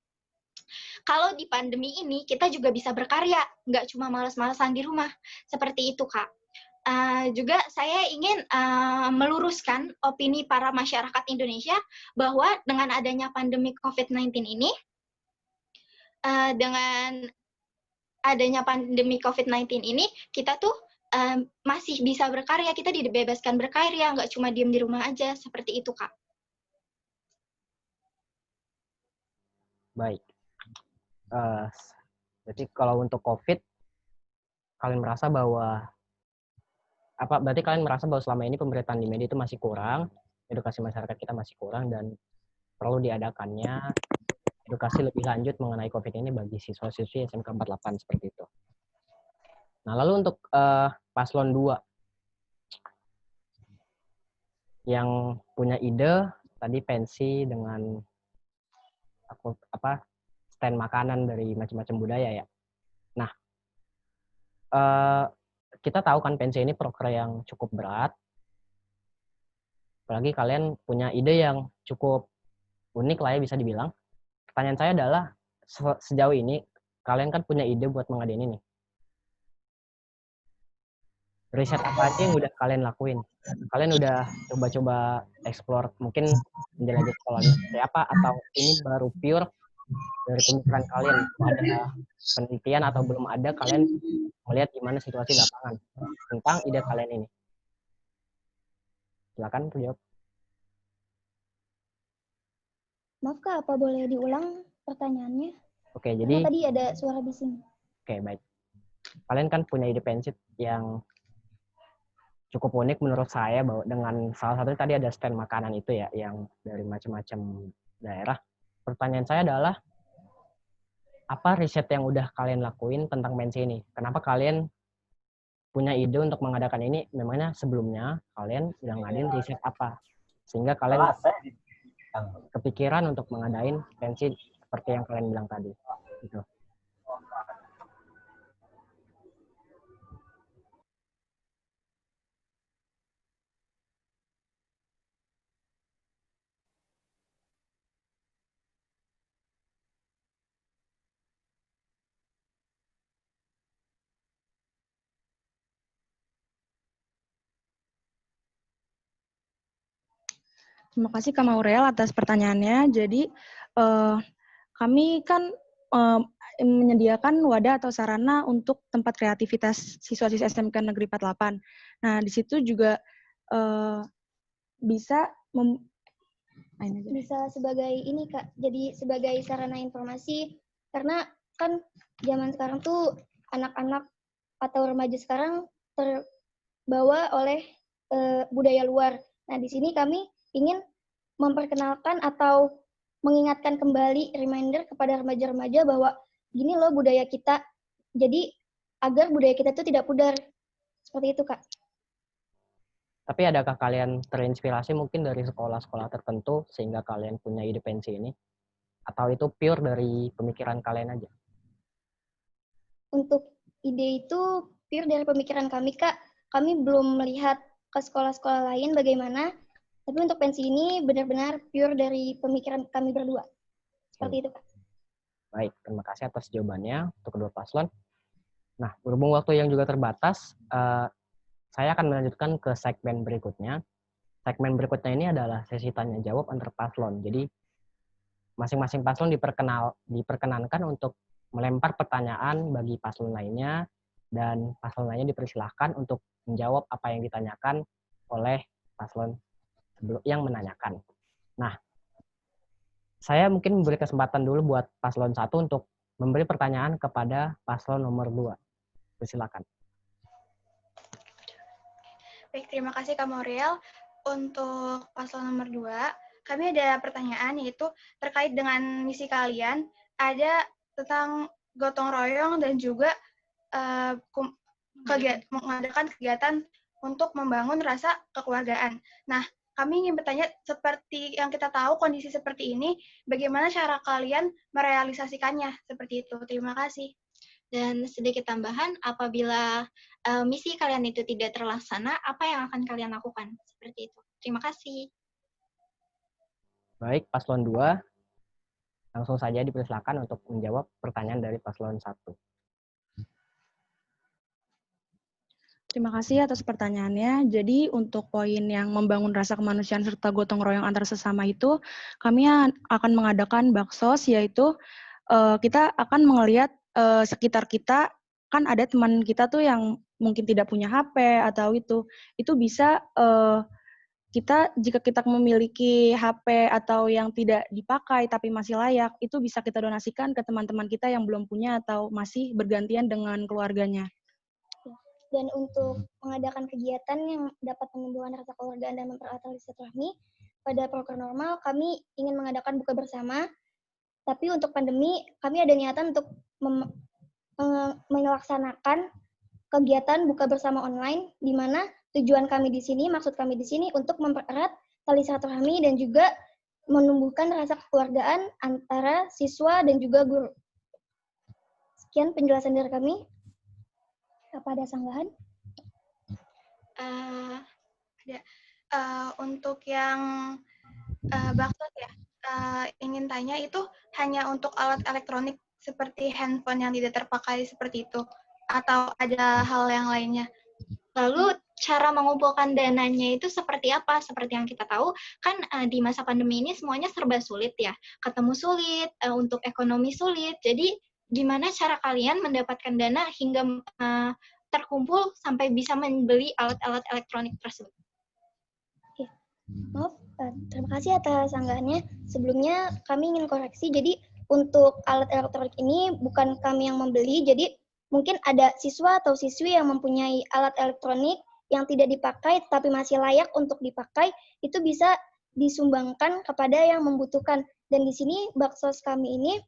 Kalau di pandemi ini kita juga bisa berkarya, nggak cuma malas-malasan di rumah. Seperti itu, Kak. Juga saya ingin meluruskan opini para masyarakat Indonesia bahwa dengan adanya pandemi COVID-19 ini, dengan adanya pandemi COVID-19 ini, kita tuh masih bisa berkarya, kita dibebaskan berkarya, nggak cuma diem di rumah aja, seperti itu, Kak. Baik. Jadi kalau untuk COVID, kalian merasa bahwa berarti kalian merasa bahwa selama ini pemberitaan di media itu masih kurang, edukasi masyarakat kita masih kurang, dan perlu diadakannya edukasi lebih lanjut mengenai COVID ini bagi siswa-siswi SMK 48 seperti itu. Nah, lalu untuk paslon 2 yang punya ide tadi pensi dengan stand makanan dari macam-macam budaya ya. Nah, kita tahu kan pensi ini proker yang cukup berat. Apalagi kalian punya ide yang cukup unik lah ya bisa dibilang. Pertanyaan saya adalah sejauh ini kalian kan punya ide buat mengadain ini. Riset apa aja yang udah kalian lakuin? Kalian udah coba-coba explore mungkin menjelajah sekolahnya seperti apa, atau ini baru pure dari pemikiran kalian? Ada penelitian atau belum ada, kalian melihat gimana situasi di lapangan tentang ide kalian ini? Silakan jawab. Maaf Kak, apa boleh diulang pertanyaannya? Oke, Karena jadi tadi ada suara bising. Oke, baik. Kalian kan punya ide pensi yang cukup unik menurut saya, bahwa dengan salah satunya tadi ada stand makanan itu ya, yang dari macam-macam daerah. Pertanyaan saya adalah, apa riset yang udah kalian lakuin tentang pensi ini? Kenapa kalian punya ide untuk mengadakan ini? Memangnya sebelumnya kalian udah ngadain riset apa? Sehingga kalian kepikiran untuk mengadain pensi seperti yang kalian bilang tadi. Gitu. Terima kasih Kak Maurel atas pertanyaannya. Jadi kami kan menyediakan wadah atau sarana untuk tempat kreativitas siswa-siswa SMK Negeri 48. Nah, di situ juga bisa sebagai ini Kak, jadi sebagai sarana informasi, karena kan zaman sekarang tuh anak-anak atau remaja sekarang terbawa oleh budaya luar. Nah, di sini kami ingin memperkenalkan atau mengingatkan kembali reminder kepada remaja-remaja bahwa gini loh budaya kita. Jadi agar budaya kita itu tidak pudar. Seperti itu, Kak. Tapi adakah kalian terinspirasi mungkin dari sekolah-sekolah tertentu sehingga kalian punya ide pensi ini? Atau itu pure dari pemikiran kalian aja? Untuk ide itu pure dari pemikiran kami, Kak. Kami belum melihat ke sekolah-sekolah lain bagaimana. Tapi untuk pensi ini benar-benar pure dari pemikiran kami berdua. Seperti itu, Kak. Baik, terima kasih atas jawabannya untuk kedua paslon. Nah, berhubung waktu yang juga terbatas, saya akan melanjutkan ke segmen berikutnya. Segmen berikutnya ini adalah sesi tanya-jawab antar paslon. Jadi, masing-masing paslon diperkenankan untuk melempar pertanyaan bagi paslon lainnya, dan paslon lainnya dipersilahkan untuk menjawab apa yang ditanyakan oleh paslon yang menanyakan. Nah, saya mungkin memberi kesempatan dulu buat paslon 1 untuk memberi pertanyaan kepada paslon nomor 2. Silakan. Baik, terima kasih Kak Maurel. Untuk paslon nomor 2, kami ada pertanyaan yaitu terkait dengan misi kalian, ada tentang gotong royong dan juga mengadakan kegiatan untuk membangun rasa kekeluargaan. Nah, kami ingin bertanya, seperti yang kita tahu kondisi seperti ini, bagaimana cara kalian merealisasikannya seperti itu? Terima kasih. Dan sedikit tambahan, apabila misi kalian itu tidak terlaksana, apa yang akan kalian lakukan? Seperti itu. Terima kasih. Baik, paslon 2, langsung saja dipersilakan untuk menjawab pertanyaan dari paslon 1. Terima kasih atas pertanyaannya. Jadi untuk poin yang membangun rasa kemanusiaan serta gotong royong antar sesama itu, kami akan mengadakan baksos, yaitu kita akan melihat sekitar kita, kan ada teman kita tuh yang mungkin tidak punya HP atau itu bisa jika kita memiliki HP atau yang tidak dipakai tapi masih layak, itu bisa kita donasikan ke teman-teman kita yang belum punya atau masih bergantian dengan keluarganya. Dan untuk mengadakan kegiatan yang dapat menumbuhkan rasa keluargaan dan mempererat tali silaturahmi, pada proker normal kami ingin mengadakan buka bersama, tapi untuk pandemi kami ada niatan untuk melaksanakan kegiatan buka bersama online, di mana tujuan kami di sini, maksud kami di sini untuk mempererat tali silaturahmi dan juga menumbuhkan rasa kekeluargaan antara siswa dan juga guru. Sekian penjelasan dari kami. Apa ada sanggahan? Untuk yang Baksos ya, ingin tanya itu hanya untuk alat elektronik seperti handphone yang tidak terpakai seperti itu, atau ada hal yang lainnya? Lalu cara mengumpulkan dananya itu seperti apa? Seperti yang kita tahu, kan di masa pandemi ini semuanya serba sulit ya. Ketemu sulit, untuk ekonomi sulit. Jadi gimana cara kalian mendapatkan dana hingga terkumpul sampai bisa membeli alat-alat elektronik tersebut? Maaf, terima kasih atas sanggahannya. Sebelumnya kami ingin koreksi, jadi untuk alat elektronik ini bukan kami yang membeli, jadi mungkin ada siswa atau siswi yang mempunyai alat elektronik yang tidak dipakai tapi masih layak untuk dipakai, itu bisa disumbangkan kepada yang membutuhkan. Dan di sini Baksos kami ini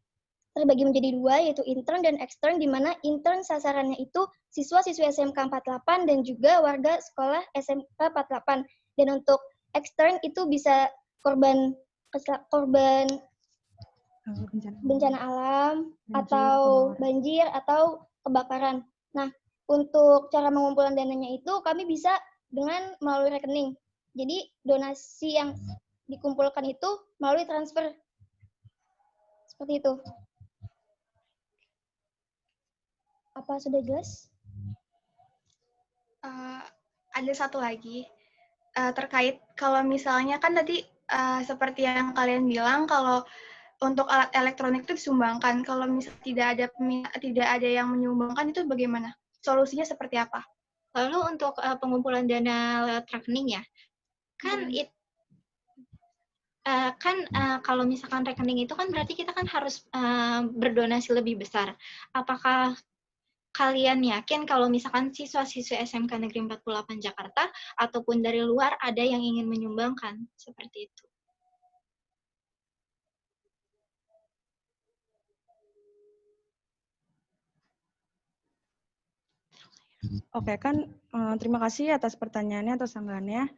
terbagi menjadi dua, yaitu intern dan ekstern, di mana intern sasarannya itu siswa-siswi SMK 48 dan juga warga sekolah SMK 48. Dan untuk ekstern itu bisa korban bencana alam, atau banjir, atau kebakaran. Nah, untuk cara pengumpulan dananya itu kami bisa dengan melalui rekening. Jadi donasi yang dikumpulkan itu melalui transfer. Seperti itu. Apa sudah jelas? Ada satu lagi. Terkait kalau misalnya kan tadi seperti yang kalian bilang kalau untuk alat elektronik itu disumbangkan, kalau misalnya tidak ada yang menyumbangkan itu bagaimana? Solusinya seperti apa? Lalu untuk pengumpulan dana lewat rekening ya, kan kalau misalkan rekening itu kan berarti kita kan harus berdonasi lebih besar. Apakah kalian yakin kalau misalkan siswa-siswi SMK Negeri 48 Jakarta ataupun dari luar ada yang ingin menyumbangkan seperti itu? Oke, kan terima kasih atas pertanyaannya, atas sanggahannya.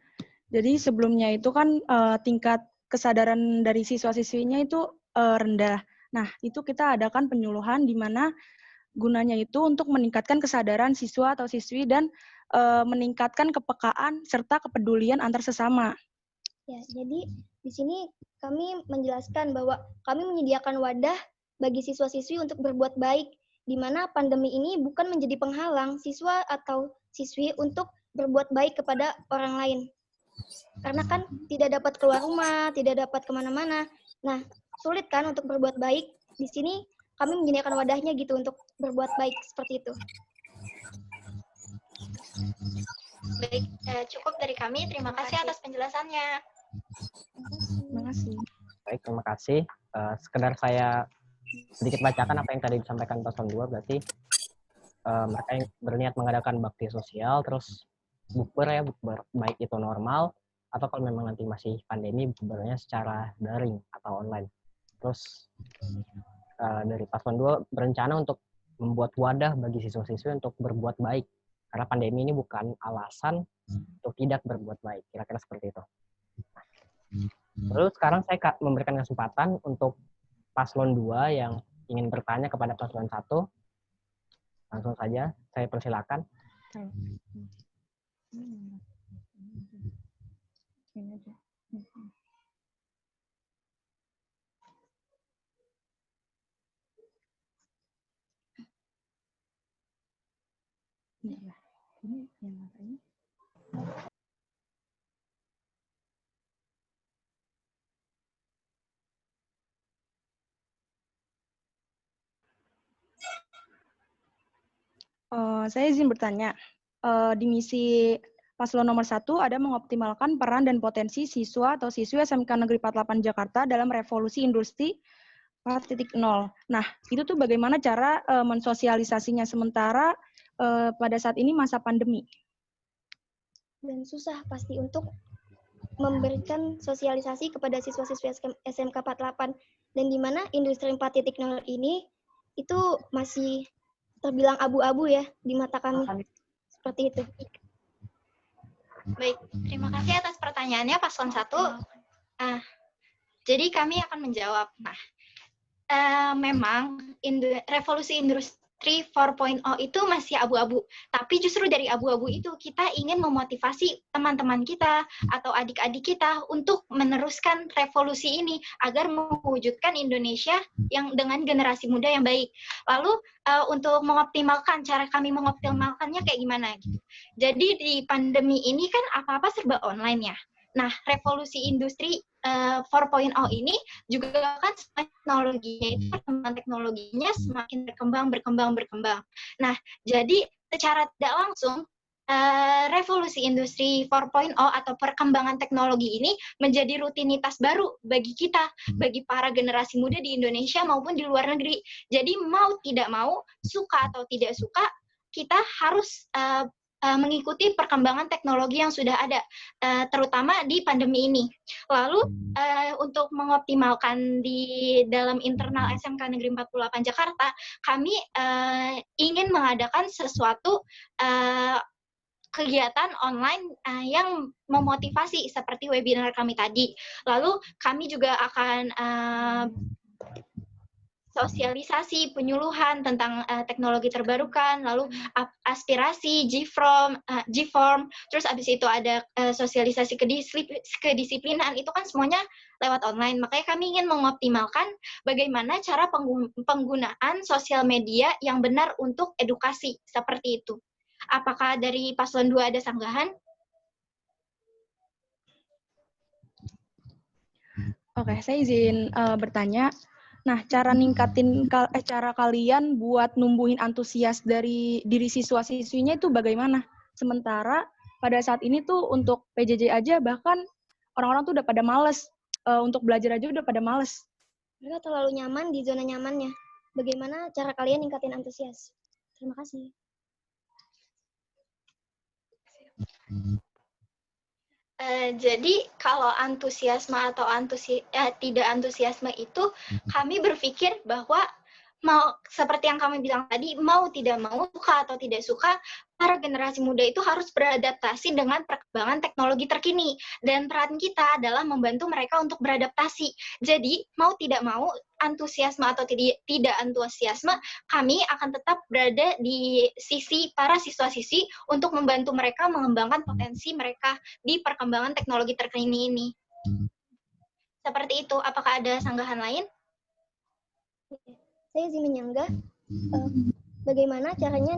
Jadi sebelumnya itu kan tingkat kesadaran dari siswa-siswinya itu rendah. Nah, itu kita adakan penyuluhan di mana gunanya itu untuk meningkatkan kesadaran siswa atau siswi dan meningkatkan kepekaan serta kepedulian antar sesama. Ya, jadi di sini kami menjelaskan bahwa kami menyediakan wadah bagi siswa-siswi untuk berbuat baik, di mana pandemi ini bukan menjadi penghalang siswa atau siswi untuk berbuat baik kepada orang lain. Karena kan tidak dapat keluar rumah, tidak dapat kemana-mana. Nah, sulit kan untuk berbuat baik. Di sini kami menyediakan wadahnya gitu untuk berbuat baik seperti itu. Baik, cukup dari kami. Terima kasih atas penjelasannya. Terima kasih. Baik, terima kasih. Sekedar saya sedikit bacakan apa yang tadi disampaikan paslon 2, berarti mereka yang berniat mengadakan bakti sosial, terus bukber ya, bukber baik itu normal, atau kalau memang nanti masih pandemi, bukbernya secara daring atau online. Terus dari paslon 2 berencana untuk membuat wadah bagi siswa-siswi untuk berbuat baik. Karena pandemi ini bukan alasan untuk tidak berbuat baik. Kira-kira seperti itu. Lalu sekarang saya memberikan kesempatan untuk paslon 2 yang ingin bertanya kepada paslon 1. Langsung saja, saya persilakan. Saya izin bertanya. Di misi paslon nomor 1 ada mengoptimalkan peran dan potensi siswa atau siswi SMK Negeri 48 Jakarta dalam revolusi industri 4.0. Nah, itu tuh bagaimana cara mensosialisasinya sementara pada saat ini masa pandemi? Dan susah pasti untuk memberikan sosialisasi kepada siswa-siswi SMK 48, dan di mana industri 4.0 ini itu masih terbilang abu-abu ya di mata kami. Seperti itu. Baik, terima kasih atas pertanyaannya paslon 1. Jadi kami akan menjawab. Nah, memang revolusi industri 4.0 itu masih abu-abu. Tapi justru dari abu-abu itu kita ingin memotivasi teman-teman kita atau adik-adik kita untuk meneruskan revolusi ini agar mewujudkan Indonesia yang dengan generasi muda yang baik. Lalu untuk mengoptimalkan, cara kami mengoptimalkannya kayak gimana gitu. Jadi di pandemi ini kan apa-apa serba online ya. Nah, revolusi industri 4.0 ini juga kan teknologinya semakin berkembang. Nah, jadi secara tidak langsung revolusi industri 4.0 atau perkembangan teknologi ini menjadi rutinitas baru bagi kita, bagi para generasi muda di Indonesia maupun di luar negeri. Jadi mau tidak mau, suka atau tidak suka, kita harus mengikuti perkembangan teknologi yang sudah ada, terutama di pandemi ini. Lalu untuk mengoptimalkan di dalam internal SMK Negeri 48 Jakarta, kami ingin mengadakan sesuatu kegiatan online yang memotivasi seperti webinar kami tadi. Lalu kami juga akan sosialisasi, penyuluhan tentang teknologi terbarukan, lalu aspirasi, G-Form, terus abis itu ada sosialisasi kedisiplinan, itu kan semuanya lewat online. Makanya kami ingin mengoptimalkan bagaimana cara penggunaan sosial media yang benar untuk edukasi, seperti itu. Apakah dari paslon 2 ada sanggahan? Oke, saya izin bertanya. Nah, cara kalian buat numbuhin antusias dari diri siswa-siswinya itu bagaimana? Sementara pada saat ini tuh untuk PJJ aja bahkan orang-orang tuh udah pada males. Untuk belajar aja udah pada males. Mereka terlalu nyaman di zona nyamannya. Bagaimana cara kalian ningkatin antusias? Terima kasih. Jadi kalau antusiasme atau tidak antusiasme itu, kami berpikir bahwa mau seperti yang kami bilang tadi, mau tidak mau, suka atau tidak suka, para generasi muda itu harus beradaptasi dengan perkembangan teknologi terkini. Dan peran kita adalah membantu mereka untuk beradaptasi. Jadi, mau tidak mau, antusiasme atau tidak antusiasme, kami akan tetap berada di sisi para siswa-siswi untuk membantu mereka mengembangkan potensi mereka di perkembangan teknologi terkini ini. Seperti itu. Apakah ada sanggahan lain? Saya izin menyanggah. Bagaimana caranya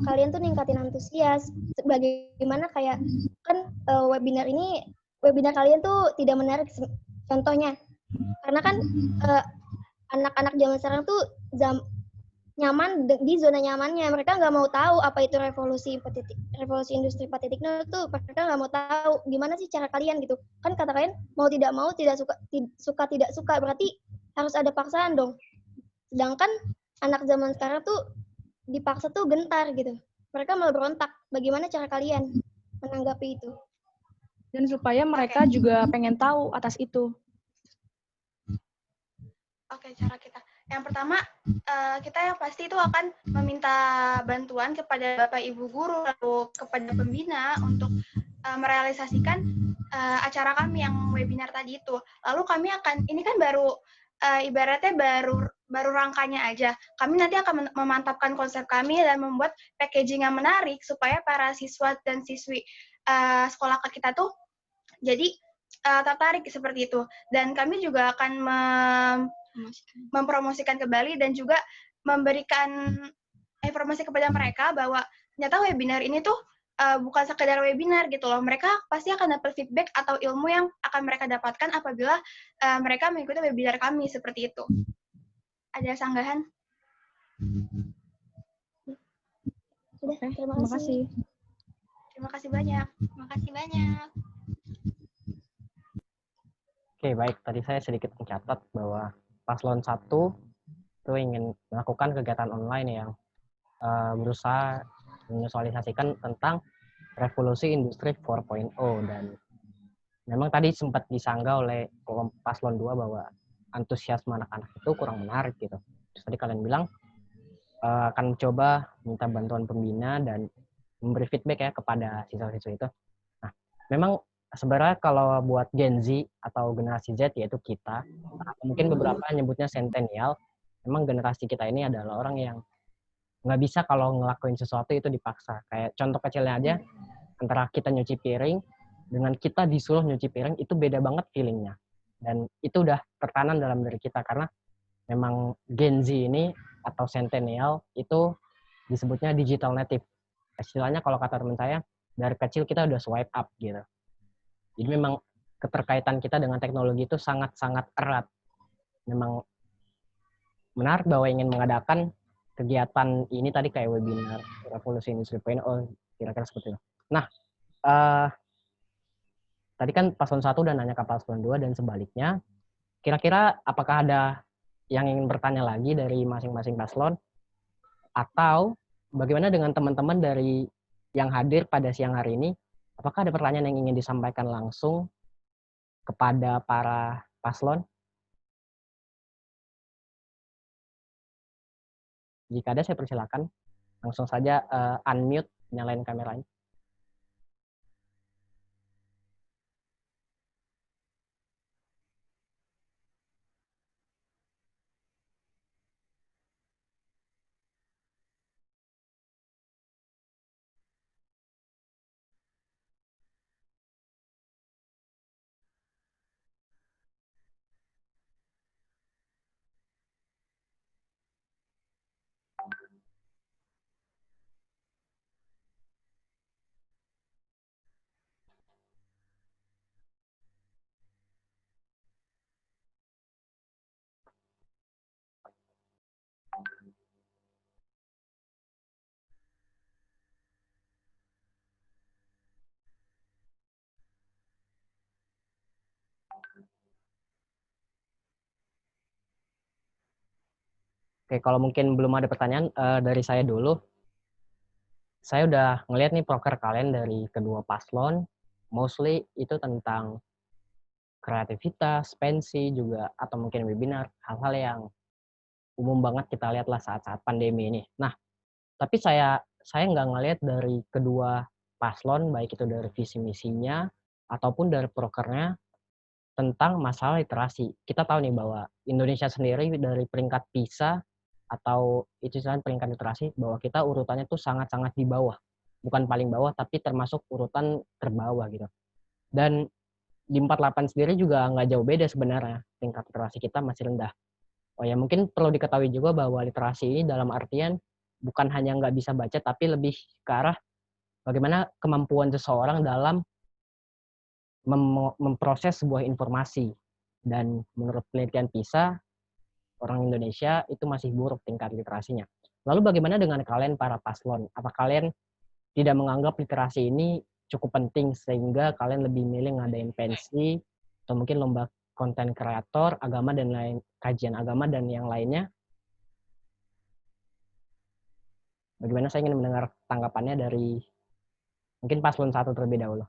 kalian tuh ningkatin antusias? Bagaimana kayak kan webinar kalian tuh tidak menarik, contohnya karena kan anak-anak zaman sekarang tuh nyaman di zona nyamannya. Mereka nggak mau tahu apa itu revolusi industri 4.0 tuh. Mereka nggak mau tahu gimana sih cara kalian gitu. Kan kata kalian mau tidak mau, tidak suka tidak suka, berarti harus ada paksaan dong. Sedangkan anak zaman sekarang tuh dipaksa tuh gentar gitu. Mereka malah berontak. Bagaimana cara kalian menanggapi itu? Dan supaya mereka juga pengen tahu atas itu. Oke, cara kita. Yang pertama, kita yang pasti itu akan meminta bantuan kepada Bapak Ibu guru, lalu kepada pembina untuk merealisasikan acara kami yang webinar tadi itu. Lalu kami akan, ini kan baru ibaratnya baru rangkanya aja. Kami nanti akan memantapkan konsep kami dan membuat packaging yang menarik supaya para siswa dan siswi sekolah kita tuh jadi tertarik seperti itu. Dan kami juga akan mempromosikan kembali dan juga memberikan informasi kepada mereka bahwa ternyata webinar ini tuh bukan sekedar webinar gitu loh. Mereka pasti akan dapat feedback atau ilmu yang akan mereka dapatkan apabila mereka mengikuti webinar kami seperti itu. Ada sanggahan? Sudah, terima kasih. Terima kasih banyak. Terima kasih banyak. Oke, baik. Tadi saya sedikit mencatat bahwa paslon 1 itu ingin melakukan kegiatan online yang berusaha menvisualisasikan tentang revolusi industri 4.0, dan memang tadi sempat disanggah oleh paslon 2 bahwa antusiasme anak-anak itu kurang menarik gitu. Terus tadi kalian bilang akan coba minta bantuan pembina dan memberi feedback ya kepada siswa-siswa itu. Nah, memang sebenarnya kalau buat Gen Z atau generasi Z yaitu kita, atau mungkin beberapa nyebutnya centennial, memang generasi kita ini adalah orang yang nggak bisa kalau ngelakuin sesuatu itu dipaksa. Kayak contoh kecilnya aja, antara kita nyuci piring dengan kita disuruh nyuci piring itu beda banget feelingnya. Dan itu udah tertanam dalam diri kita karena memang Gen Z ini atau centennial itu disebutnya digital native. Istilahnya kalau kata teman saya, dari kecil kita udah swipe up gitu. Jadi memang keterkaitan kita dengan teknologi itu sangat-sangat erat. Memang menarik bahwa ingin mengadakan kegiatan ini tadi kayak webinar Revolusi Industri 4.0, kira-kira seperti itu. Nah, tadi kan paslon 1 udah nanya ke paslon 2 dan sebaliknya. Kira-kira apakah ada yang ingin bertanya lagi dari masing-masing paslon? Atau bagaimana dengan teman-teman dari yang hadir pada siang hari ini? Apakah ada pertanyaan yang ingin disampaikan langsung kepada para paslon? Jika ada, saya persilakan. Langsung saja unmute, nyalain kameranya. Oke, kalau mungkin belum ada pertanyaan dari saya dulu. Saya udah ngeliat nih proker kalian dari kedua paslon. Mostly itu tentang kreativitas, pensi juga, atau mungkin webinar. Hal-hal yang umum banget kita lihat lah saat-saat pandemi ini. Nah, tapi saya nggak ngeliat dari kedua paslon, baik itu dari visi misinya, ataupun dari prokernya, tentang masalah literasi. Kita tahu nih bahwa Indonesia sendiri dari peringkat PISA atau itu misalnya peringkat literasi bahwa kita urutannya tuh sangat-sangat di bawah. Bukan paling bawah tapi termasuk urutan terbawah gitu. Dan di 48 sendiri juga nggak jauh beda sebenarnya. Tingkat literasi kita masih rendah. Oh ya, mungkin perlu diketahui juga bahwa literasi ini dalam artian bukan hanya nggak bisa baca tapi lebih ke arah bagaimana kemampuan seseorang dalam memproses sebuah informasi. Dan menurut penelitian PISA, orang Indonesia itu masih buruk tingkat literasinya. Lalu bagaimana dengan kalian para paslon? Apa kalian tidak menganggap literasi ini cukup penting sehingga kalian lebih milih ngadain pensi atau mungkin lomba konten kreator, agama dan lain, kajian agama dan yang lainnya? Bagaimana, saya ingin mendengar tanggapannya dari mungkin paslon 1 terlebih dahulu.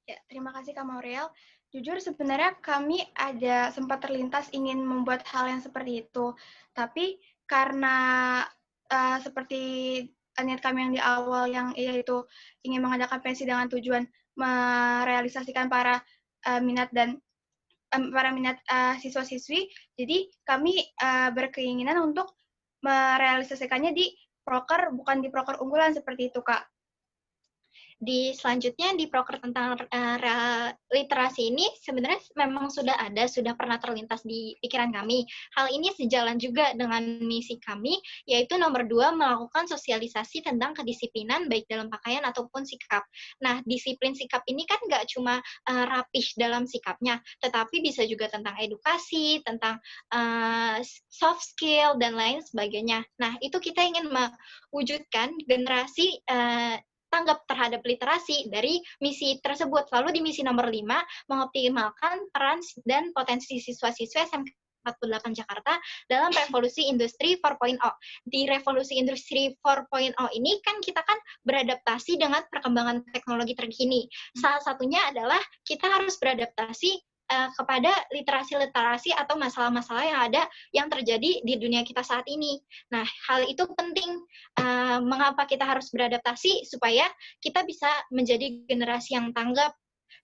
Ya, terima kasih Kak Mauriel. Jujur sebenarnya kami ada sempat terlintas ingin membuat hal yang seperti itu. Tapi karena seperti niat kami yang di awal yang yaitu ingin mengadakan pensi dengan tujuan merealisasikan para minat dan siswa-siswi, jadi kami berkeinginan untuk merealisasikannya di proker, bukan di proker unggulan seperti itu, Kak. Selanjutnya di proker tentang literasi ini sebenarnya memang sudah pernah terlintas di pikiran kami. Hal ini sejalan juga dengan misi kami, yaitu nomor 2, melakukan sosialisasi tentang kedisiplinan baik dalam pakaian ataupun sikap. Nah, disiplin sikap ini kan nggak cuma rapih dalam sikapnya, tetapi bisa juga tentang edukasi, tentang soft skill, dan lain sebagainya. Nah, itu kita ingin mewujudkan generasi tanggap terhadap literasi dari misi tersebut. Lalu di misi nomor 5, mengoptimalkan peran dan potensi siswa-siswa SMK 48 Jakarta dalam revolusi industri 4.0. Di revolusi industri 4.0 ini kan kita kan beradaptasi dengan perkembangan teknologi terkini. Salah satunya adalah kita harus beradaptasi kepada literasi-literasi atau masalah-masalah yang ada yang terjadi di dunia kita saat ini. Nah, hal itu penting. Mengapa kita harus beradaptasi supaya kita bisa menjadi generasi yang tanggap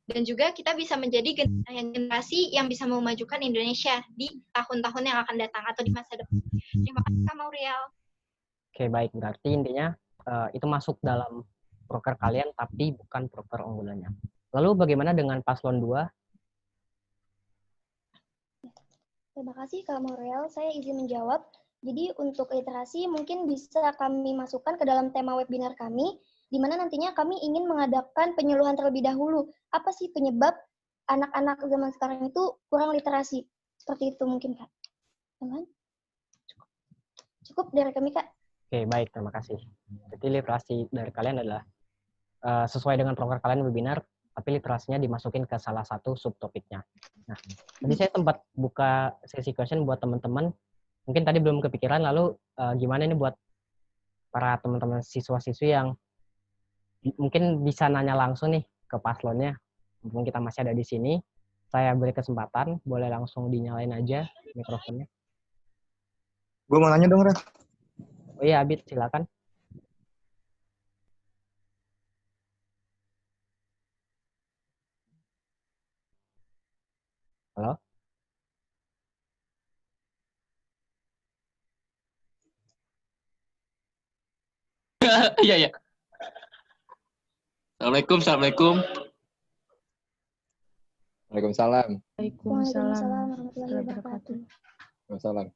dan juga kita bisa menjadi generasi yang bisa memajukan Indonesia di tahun-tahun yang akan datang atau di masa depan. Terima kasih Kak Mauriel. Oke, baik. Berarti intinya itu masuk dalam proker kalian tapi bukan proker unggulannya. Lalu bagaimana dengan paslon 2? Terima kasih Kak Mauriel, saya izin menjawab. Jadi untuk literasi mungkin bisa kami masukkan ke dalam tema webinar kami, di mana nantinya kami ingin mengadakan penyuluhan terlebih dahulu. Apa sih penyebab anak-anak zaman sekarang itu kurang literasi? Seperti itu mungkin Kak. Teman? Cukup dari kami Kak. Oke, baik. Terima kasih. Jadi literasi dari kalian adalah sesuai dengan proker kalian webinar, tapi literasinya dimasukin ke salah satu subtopiknya. Nah, tadi saya sempat buka sesi question buat teman-teman. Mungkin tadi belum kepikiran, lalu gimana ini buat para teman-teman siswa-siswi yang mungkin bisa nanya langsung nih ke paslonnya. Mumpung kita masih ada di sini, saya beri kesempatan, boleh langsung dinyalain aja mikrofonnya. Gue mau nanya dong, Ref. Oh iya, Abid, silakan. Halo? Iya, iya. Assalamualaikum. Waalaikumsalam. Waalaikumsalam warahmatullahi wabarakatuh. Waalaikumsalam.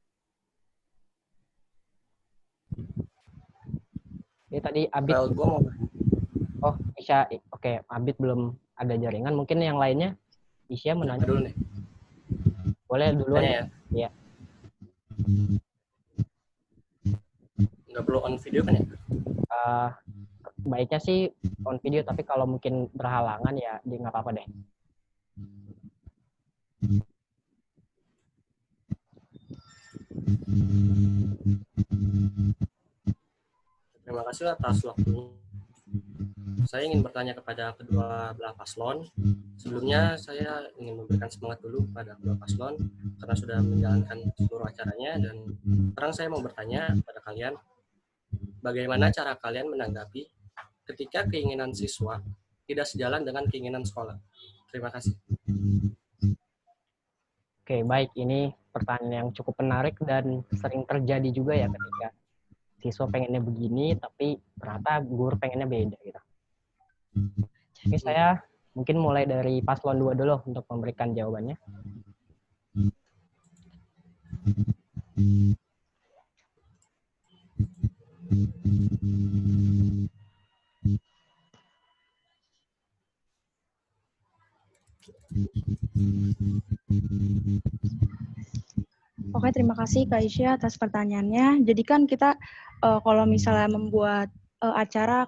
Ini tadi Abid. Oh, Isya. Oke, Abid belum ada jaringan. Mungkin yang lainnya, Isya mau nanya dulu nih. Boleh duluan ya. Iya. Nggak perlu on video kan ya? Baiknya sih on video, tapi kalau mungkin berhalangan ya dia nggak apa-apa deh. Terima kasih atas waktunya. Saya ingin bertanya kepada kedua belah paslon. Sebelumnya saya ingin memberikan semangat dulu kepada kedua paslon karena sudah menjalankan seluruh acaranya, dan sekarang saya mau bertanya kepada kalian, bagaimana cara kalian menanggapi ketika keinginan siswa tidak sejalan dengan keinginan sekolah? Terima kasih. Oke, baik. Ini pertanyaan yang cukup menarik dan sering terjadi juga ya ketika siswa pengennya begini, tapi ternyata guru pengennya beda gitu. Ini saya mungkin mulai dari paslon 2 dulu untuk memberikan jawabannya. Oke, terima kasih Kak Isya atas pertanyaannya. Jadi kan kita kalau misalnya membuat acara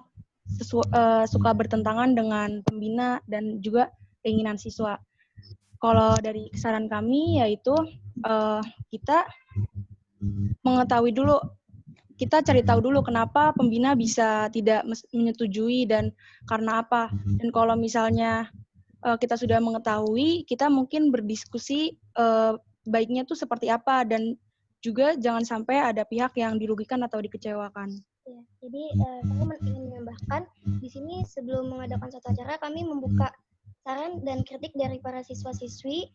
suka bertentangan dengan pembina dan juga keinginan siswa. Kalau dari saran kami yaitu kita mengetahui dulu, kita cari tahu dulu kenapa pembina bisa tidak menyetujui dan karena apa. Dan kalau misalnya kita sudah mengetahui, kita mungkin berdiskusi baiknya tuh seperti apa, dan juga jangan sampai ada pihak yang dirugikan atau dikecewakan. Ya, jadi saya ingin menambahkan di sini sebelum mengadakan suatu acara kami membuka saran dan kritik dari para siswa-siswi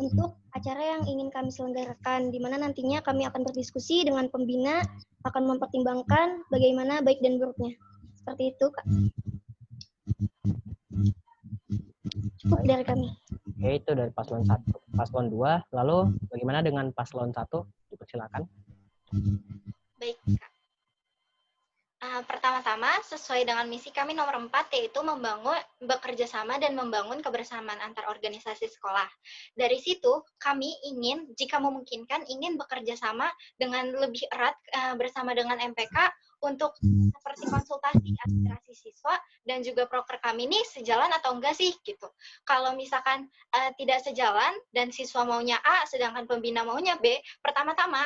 untuk acara yang ingin kami selenggarakan, di mana nantinya kami akan berdiskusi dengan pembina, akan mempertimbangkan bagaimana baik dan buruknya. Seperti itu, Kak. Cukup dari kami. Oke, itu dari paslon 1. Paslon 2, lalu bagaimana dengan paslon 1? Dipersilakan. Baik, Kak. Pertama-tama, sesuai dengan misi kami nomor 4, yaitu bekerja sama dan membangun kebersamaan antar organisasi sekolah. Dari situ, kami ingin, jika memungkinkan, ingin bekerja sama dengan lebih erat bersama dengan MPK untuk seperti konsultasi aspirasi siswa dan juga proker kami ini sejalan atau enggak sih gitu. Kalau misalkan tidak sejalan dan siswa maunya A sedangkan pembina maunya B, pertama-tama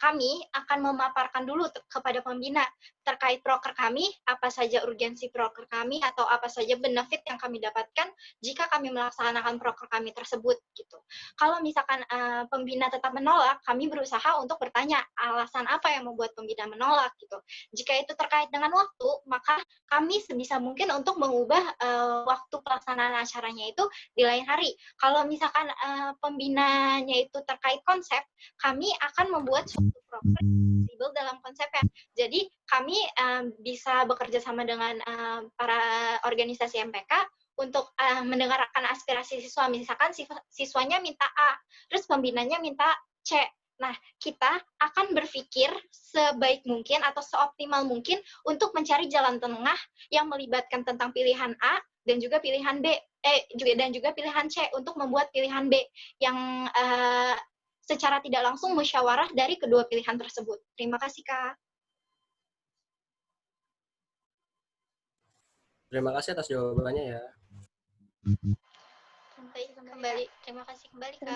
kami akan memaparkan dulu kepada pembina terkait proker kami, apa saja urgensi proker kami, atau apa saja benefit yang kami dapatkan jika kami melaksanakan proker kami tersebut gitu. Kalau misalkan pembina tetap menolak, kami berusaha untuk bertanya alasan apa yang membuat pembina menolak gitu. Jika itu terkait dengan waktu, maka kami sebisa mungkin untuk mengubah waktu pelaksanaan acaranya itu di lain hari. Kalau misalkan pembinanya itu terkait konsep, kami akan membuat suatu proker fleksibel dalam konsepnya. Jadi kami bisa bekerja sama dengan para organisasi MPK untuk mendengarkan aspirasi siswa. Misalkan siswanya minta A, terus pembinanya minta C. Nah, kita akan berpikir sebaik mungkin atau seoptimal mungkin untuk mencari jalan tengah yang melibatkan tentang pilihan A dan juga pilihan B, dan juga pilihan C untuk membuat pilihan B yang secara tidak langsung musyawarah dari kedua pilihan tersebut. Terima kasih, Kak. Terima kasih atas jawabannya ya. Terima kasih kembali, Kak. Terima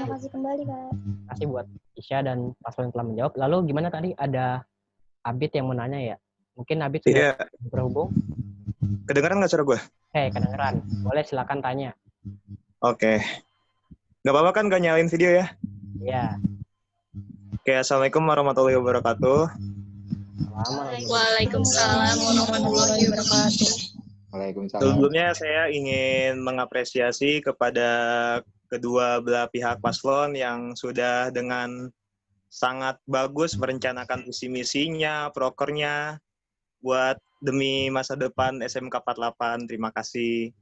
kasih kembali, Kak. Terima kasih buat Isya dan paslon yang telah menjawab. Lalu gimana tadi ada Abid yang mau nanya ya? Mungkin Abid sudah berhubung? Kedengeran nggak suara gue? Kedengeran. Boleh silakan tanya. Oke. Nggak apa-apa kan nggak nyalain video ya? Iya. Oke, Assalamualaikum warahmatullahi wabarakatuh. Waalaikumsalam warahmatullahi wabarakatuh. Waalaikumsalam. Sebelumnya saya ingin mengapresiasi kepada kedua belah pihak paslon yang sudah dengan sangat bagus merencanakan visi misinya, prokernya, buat demi masa depan SMK 48. Terima kasih.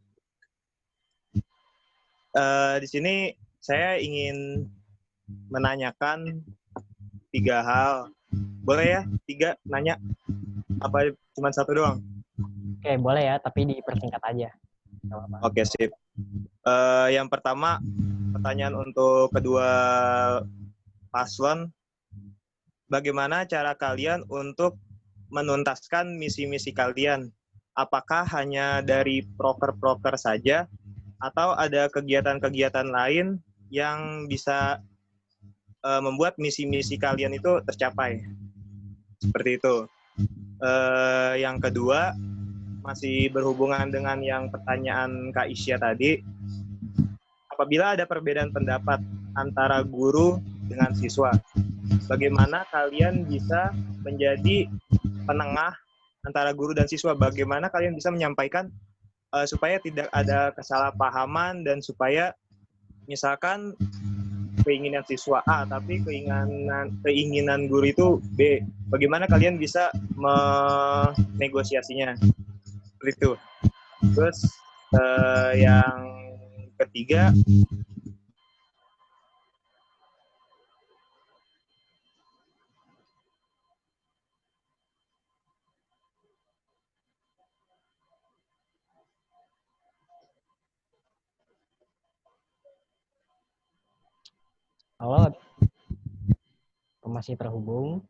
Di sini saya ingin menanyakan 3 hal. Boleh ya? 3 nanya? Apa cuma 1 doang? Oke, boleh ya, tapi dipersingkat aja. Oke, sip. Yang pertama, pertanyaan untuk kedua paslon. Bagaimana cara kalian untuk menuntaskan misi-misi kalian? Apakah hanya dari proker-proker saja? Atau ada kegiatan-kegiatan lain yang bisa membuat misi-misi kalian itu tercapai? Seperti itu. Yang kedua, masih berhubungan dengan yang pertanyaan Kak Isya tadi, apabila ada perbedaan pendapat antara guru dengan siswa, bagaimana kalian bisa menjadi penengah antara guru dan siswa? Bagaimana kalian bisa menyampaikan supaya tidak ada kesalahpahaman dan supaya misalkan keinginan siswa A tapi keinginan guru itu B, bagaimana kalian bisa menegosiasinya? Seperti itu. Terus yang ketiga, Halo, masih terhubung?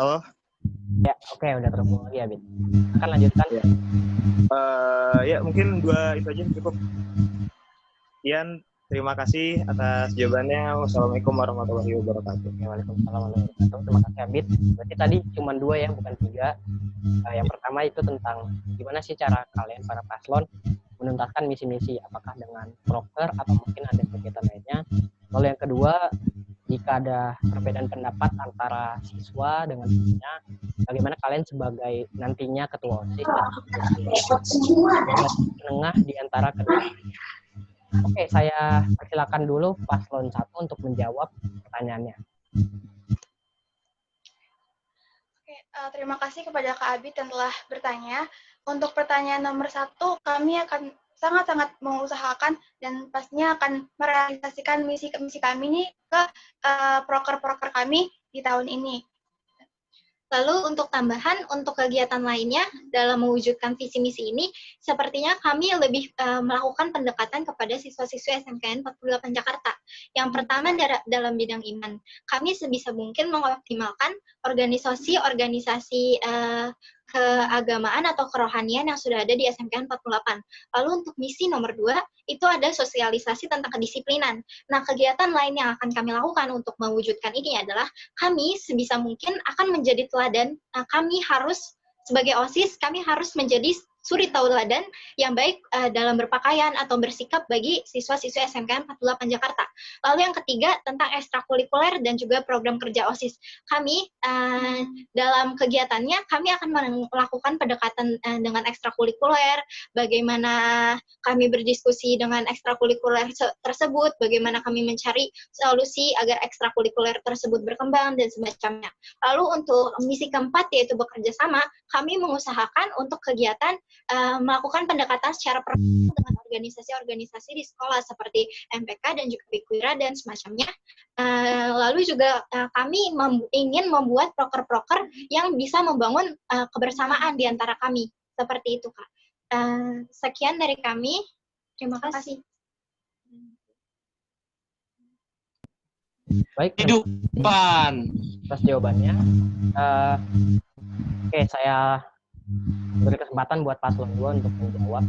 halo? Ya, oke, udah terhubung lagi ya, Bin. Akan lanjutkan? Ya. Ya, mungkin 2 itu aja cukup. Sekian, terima kasih atas jawabannya. Wassalamualaikum warahmatullahi wabarakatuh. Waalaikumsalam warahmatullahi wabarakatuh. Terima kasih, Abid. Berarti tadi cuma 2 ya, bukan 3. Yang pertama itu tentang gimana sih cara kalian para paslon menuntaskan misi-misi, apakah dengan proker atau mungkin ada kegiatan lainnya. Lalu yang kedua, jika ada perbedaan pendapat antara siswa dengan gurunya, bagaimana kalian sebagai nantinya ketua OSIS penengah di antara kedua. Oke, saya persilakan dulu paslon 1 untuk menjawab pertanyaannya. Oke, terima kasih kepada Kak Abid yang telah bertanya. Untuk pertanyaan nomor 1, kami akan sangat-sangat mengusahakan dan pastinya akan merealisasikan misi kami ini ke proker-proker kami di tahun ini. Lalu untuk tambahan, untuk kegiatan lainnya dalam mewujudkan visi misi ini, sepertinya kami lebih melakukan pendekatan kepada siswa-siswi SMKN 48 Jakarta. Yang pertama dalam bidang iman. Kami sebisa mungkin mengoptimalkan organisasi-organisasi keagamaan atau kerohanian yang sudah ada di SMKN 48. Lalu untuk misi nomor 2, itu ada sosialisasi tentang kedisiplinan. Nah, kegiatan lain yang akan kami lakukan untuk mewujudkan ini adalah kami sebisa mungkin akan menjadi teladan. Kami harus, sebagai OSIS, kami harus menjadi suri tauladan yang baik dalam berpakaian atau bersikap bagi siswa-siswa SMKN 48 Jakarta. Lalu yang ketiga, tentang ekstrakurikuler dan juga program kerja OSIS. Kami dalam kegiatannya, kami akan melakukan pendekatan dengan ekstrakurikuler, bagaimana kami berdiskusi dengan ekstrakurikuler tersebut, bagaimana kami mencari solusi agar ekstrakurikuler tersebut berkembang, dan semacamnya. Lalu untuk misi keempat, yaitu bekerja sama, kami mengusahakan untuk kegiatan melakukan pendekatan secara personal dengan organisasi-organisasi di sekolah seperti MPK dan juga Bikwira dan semacamnya. Lalu juga kami ingin membuat proker-proker yang bisa membangun kebersamaan di antara kami. Seperti itu, Kak. Sekian dari kami. Terima kasih. Baik, Kehidupan. atas jawabannya. Oke, saya beri kesempatan buat paslon 2 untuk menjawab.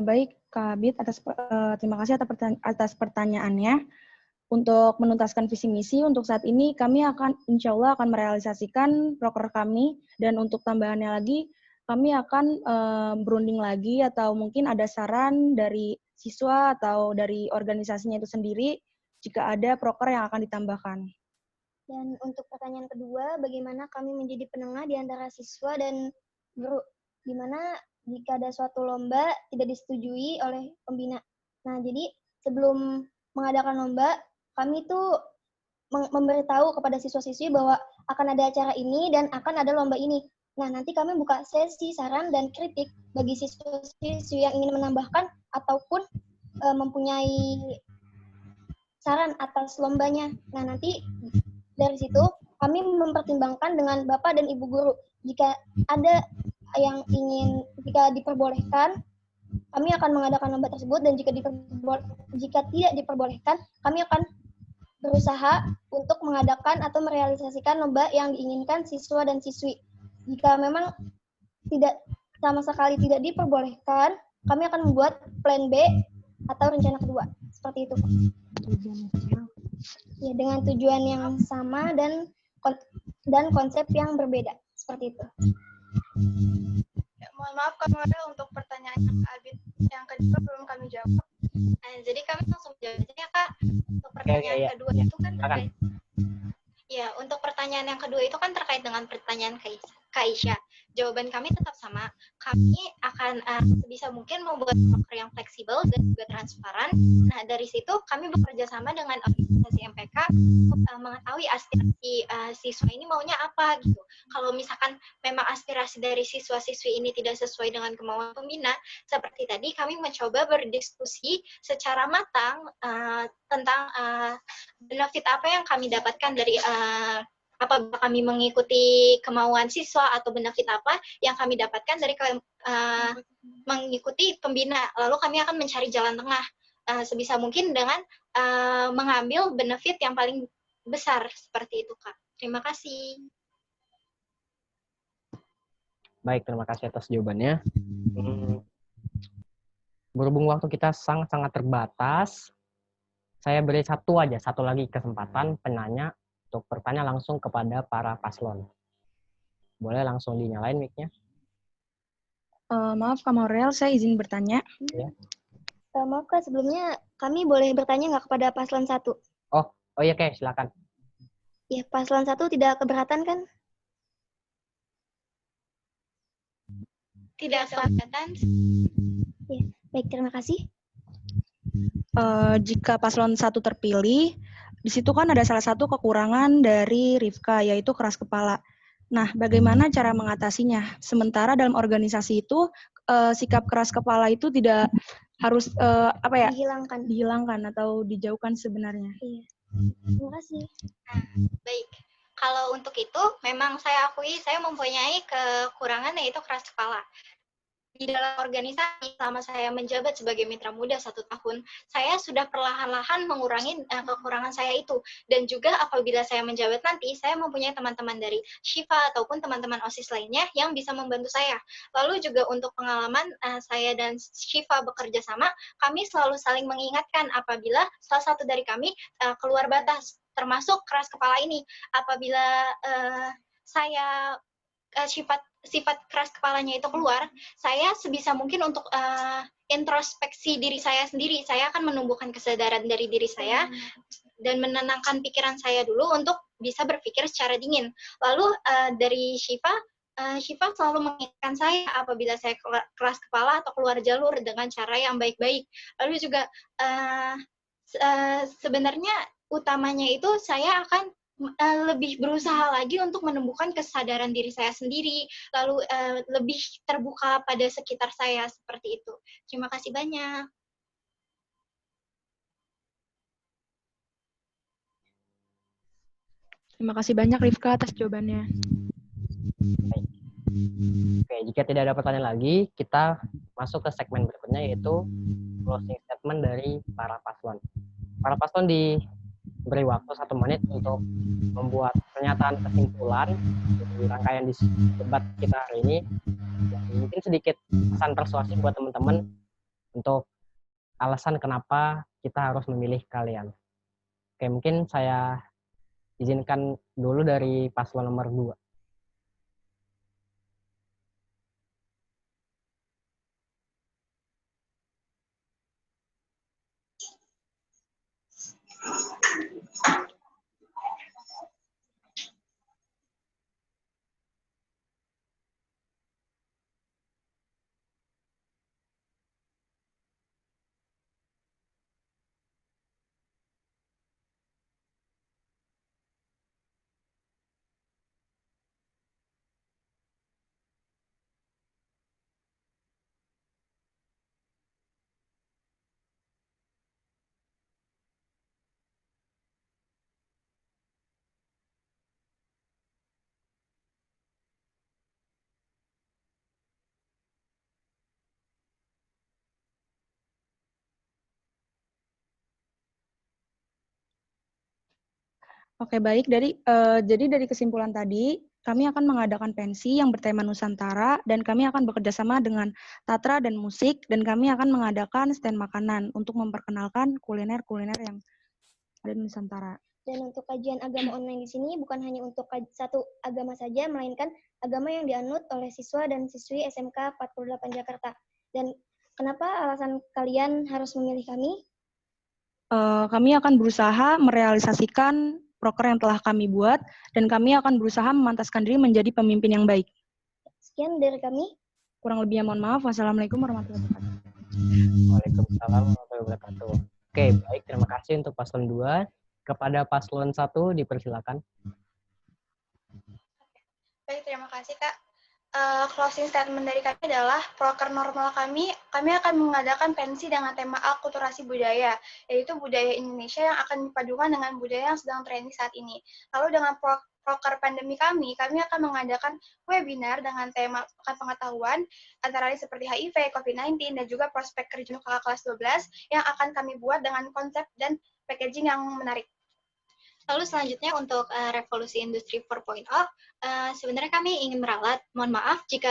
Baik, Kak Abid, terima kasih atas pertanyaannya. Untuk menuntaskan visi misi, untuk saat ini kami insya Allah akan merealisasikan proker kami, dan untuk tambahannya lagi, kami akan berunding lagi atau mungkin ada saran dari siswa atau dari organisasinya itu sendiri jika ada proker yang akan ditambahkan. Dan untuk pertanyaan kedua, bagaimana kami menjadi penengah di antara siswa dan guru, di mana jika ada suatu lomba tidak disetujui oleh pembina. Nah, jadi sebelum mengadakan lomba, kami tuh memberitahu kepada siswa-siswi bahwa akan ada acara ini dan akan ada lomba ini. Nah, nanti kami buka sesi saran dan kritik bagi siswa-siswi yang ingin menambahkan ataupun mempunyai saran atas lombanya. Nah, nanti dari situ kami mempertimbangkan dengan Bapak dan Ibu guru. Jika ada yang ingin, jika diperbolehkan, kami akan mengadakan lomba tersebut, dan jika tidak diperbolehkan, kami akan berusaha untuk mengadakan atau merealisasikan lomba yang diinginkan siswa dan siswi. Jika memang tidak sama sekali tidak diperbolehkan, kami akan membuat plan B atau rencana kedua. Seperti itu, Pak. Ya, dengan tujuan yang sama dan konsep yang berbeda. Seperti itu. Ya, mohon maaf Kak Morel, untuk pertanyaan Abid yang kedua belum kami jawab. Jadi kami langsung jawab aja ya, Kak. Untuk pertanyaan kedua itu kan terkait. Ya, untuk pertanyaan yang kedua itu kan terkait dengan pertanyaan Kak Isya. Jawaban kami tetap sama. Kami akan sebisa mungkin membuat proker yang fleksibel dan juga transparan. Nah, dari situ kami bekerja sama dengan organisasi MPK untuk mengetahui aspirasi siswa ini maunya apa gitu. Kalau misalkan memang aspirasi dari siswa-siswi ini tidak sesuai dengan kemauan pembina, seperti tadi kami mencoba berdiskusi secara matang tentang benefit apa yang kami dapatkan dari apabila kami mengikuti kemauan siswa atau benefit apa yang kami dapatkan dari mengikuti pembina. Lalu kami akan mencari jalan tengah sebisa mungkin dengan mengambil benefit yang paling besar. Seperti itu, Kak. Terima kasih. Baik, terima kasih atas jawabannya. Berhubung waktu kita sangat-sangat terbatas, saya beri satu lagi kesempatan penanya untuk bertanya langsung kepada para paslon. Boleh langsung dinyalain mic-nya? Maaf Kak Morel, saya izin bertanya. Ya. Maaf Kak, sebelumnya kami boleh bertanya nggak kepada paslon 1? Oh iya Kak, silakan. Ya, paslon 1 tidak keberatan kan? Tidak keberatan. Ya, baik, terima kasih. Jika paslon 1 terpilih, di situ kan ada salah satu kekurangan dari Rifka, yaitu keras kepala. Nah, bagaimana cara mengatasinya? Sementara dalam organisasi itu, sikap keras kepala itu tidak harus dihilangkan atau dijauhkan sebenarnya. Iya. Terima kasih. Baik. Kalau untuk itu, memang saya akui saya mempunyai kekurangan yaitu keras kepala. Di dalam organisasi, selama saya menjabat sebagai mitra muda 1 tahun, saya sudah perlahan-lahan mengurangi kekurangan saya itu. Dan juga apabila saya menjabat nanti, saya mempunyai teman-teman dari Shifa ataupun teman-teman OSIS lainnya yang bisa membantu saya. Lalu juga untuk pengalaman saya dan Shifa bekerja sama, kami selalu saling mengingatkan apabila salah satu dari kami keluar batas, termasuk keras kepala ini. Apabila saya sifat keras kepalanya itu keluar, saya sebisa mungkin untuk introspeksi diri saya sendiri. Saya akan menumbuhkan kesadaran dari diri saya dan menenangkan pikiran saya dulu untuk bisa berpikir secara dingin. Lalu dari Shiva selalu mengingatkan saya apabila saya keras kepala atau keluar jalur dengan cara yang baik-baik. Lalu juga sebenarnya utamanya itu saya akan lebih berusaha lagi untuk menumbuhkan kesadaran diri saya sendiri, lalu lebih terbuka pada sekitar saya seperti itu. Terima kasih banyak. Terima kasih banyak Rifka atas jawabannya. Oke, jika tidak ada pertanyaan lagi, kita masuk ke segmen berikutnya yaitu closing statement dari para paslon. Para paslon diberi waktu 1 menit untuk membuat pernyataan kesimpulan dari rangkaian debat kita hari ini. Dan mungkin sedikit pesan persuasi buat teman-teman untuk alasan kenapa kita harus memilih kalian. Oke, mungkin saya izinkan dulu dari paslon nomor 2. Oke, baik. Jadi dari kesimpulan tadi, kami akan mengadakan pensi yang bertema Nusantara, dan kami akan bekerja sama dengan Tatra dan Musik, dan kami akan mengadakan stand makanan untuk memperkenalkan kuliner-kuliner yang ada di Nusantara. Dan untuk kajian agama online di sini bukan hanya untuk satu agama saja, melainkan agama yang dianut oleh siswa dan siswi SMK 48 Jakarta. Dan kenapa alasan kalian harus memilih kami? Kami akan berusaha merealisasikan proker yang telah kami buat, dan kami akan berusaha memantaskan diri menjadi pemimpin yang baik. Sekian dari kami. Kurang lebihnya mohon maaf. Wassalamualaikum warahmatullahi wabarakatuh. Waalaikumsalam warahmatullahi wabarakatuh. Oke, baik. Terima kasih untuk paslon 2. Kepada paslon 1, dipersilakan. Baik, terima kasih Kak. Closing statement dari kami adalah proker normal kami akan mengadakan pensi dengan tema akulturasi budaya, yaitu budaya Indonesia yang akan dipadukan dengan budaya yang sedang trending saat ini. Lalu dengan proker pandemi kami akan mengadakan webinar dengan tema pengetahuan antara lain seperti HIV, COVID-19, dan juga prospek kerja kakak kelas 12 yang akan kami buat dengan konsep dan packaging yang menarik. Lalu selanjutnya untuk revolusi industri 4.0, sebenarnya kami ingin meralat. Mohon maaf jika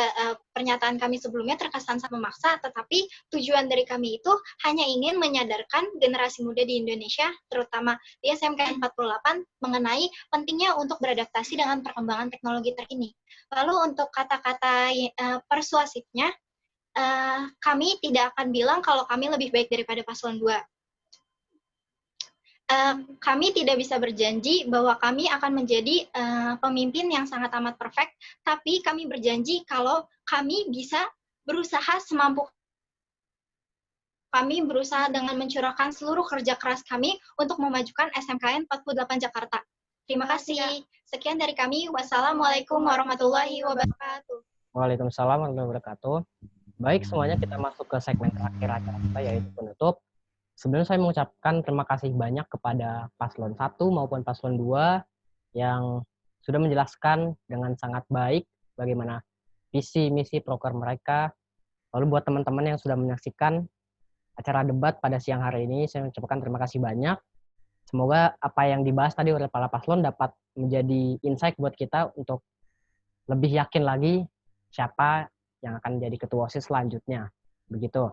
pernyataan kami sebelumnya terkesan sangat memaksa, tetapi tujuan dari kami itu hanya ingin menyadarkan generasi muda di Indonesia, terutama di SMK 48, mengenai pentingnya untuk beradaptasi dengan perkembangan teknologi terkini. Lalu untuk kata-kata persuasifnya, kami tidak akan bilang kalau kami lebih baik daripada paslon 2. Kami tidak bisa berjanji bahwa kami akan menjadi pemimpin yang sangat amat perfect, tapi kami berjanji kalau kami bisa berusaha semampu kami berusaha dengan mencurahkan seluruh kerja keras kami untuk memajukan SMKN 48 Jakarta. Terima kasih. Sekian dari kami. Wassalamualaikum warahmatullahi wabarakatuh. Waalaikumsalam warahmatullahi wabarakatuh. Baik, semuanya kita masuk ke segmen terakhir acara kita, yaitu penutup. Sebelumnya saya mengucapkan terima kasih banyak kepada paslon 1 maupun paslon 2 yang sudah menjelaskan dengan sangat baik bagaimana visi misi proker mereka. Lalu buat teman-teman yang sudah menyaksikan acara debat pada siang hari ini, saya mengucapkan terima kasih banyak. Semoga apa yang dibahas tadi oleh para paslon dapat menjadi insight buat kita untuk lebih yakin lagi siapa yang akan menjadi ketua OSIS selanjutnya. Begitu.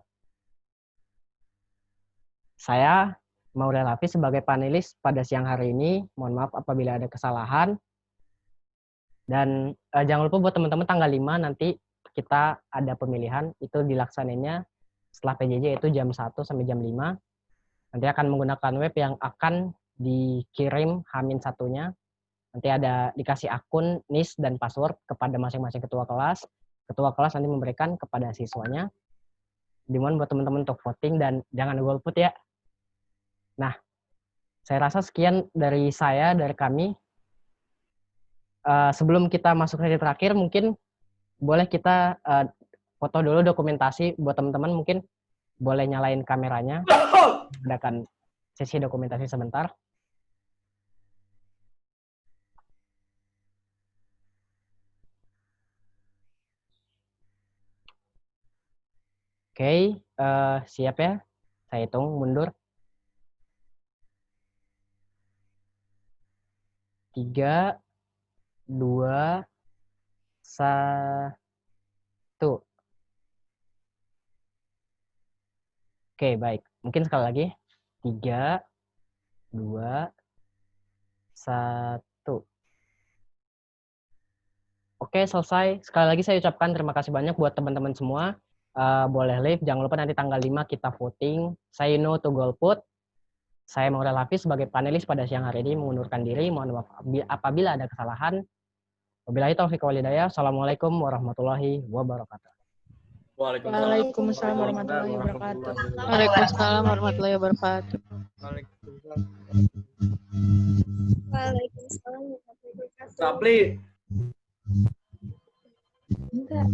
Saya Maurel Hafiz sebagai panelis pada siang hari ini. Mohon maaf apabila ada kesalahan. Dan jangan lupa buat teman-teman tanggal 5 nanti kita ada pemilihan. Itu dilaksanainya setelah PJJ yaitu jam 1 sampai jam 5. Nanti akan menggunakan web yang akan dikirim H-1-nya. Nanti ada dikasih akun, NIS, dan password kepada masing-masing ketua kelas. Ketua kelas nanti memberikan kepada siswanya. Dimohon buat teman-teman untuk voting dan jangan golput ya. Nah, saya rasa sekian dari saya, dari kami. Sebelum kita masuk sesi terakhir, mungkin boleh kita foto dulu dokumentasi buat teman-teman. Mungkin boleh nyalain kameranya. Adakan sesi dokumentasi sebentar. Oke, siap ya? Saya hitung mundur. 3, 2, 1. Oke, baik. Mungkin sekali lagi. 3, 2, 1. Oke, selesai. Sekali lagi saya ucapkan terima kasih banyak buat teman-teman semua. Boleh live. Jangan lupa nanti tanggal 5 kita voting. Say no to golput. Saya Maurel Hafiz sebagai panelis pada siang hari ini mengundurkan diri. Mohon maaf apabila ada kesalahan. Wabillahi taufiq wal hidayah. Assalamualaikum warahmatullahi wabarakatuh. Waalaikumsalam warahmatullahi wabarakatuh. Waalaikumsalam warahmatullahi wabarakatuh. Waalaikumsalam warahmatullahi wabarakatuh. Sapli. Enggak.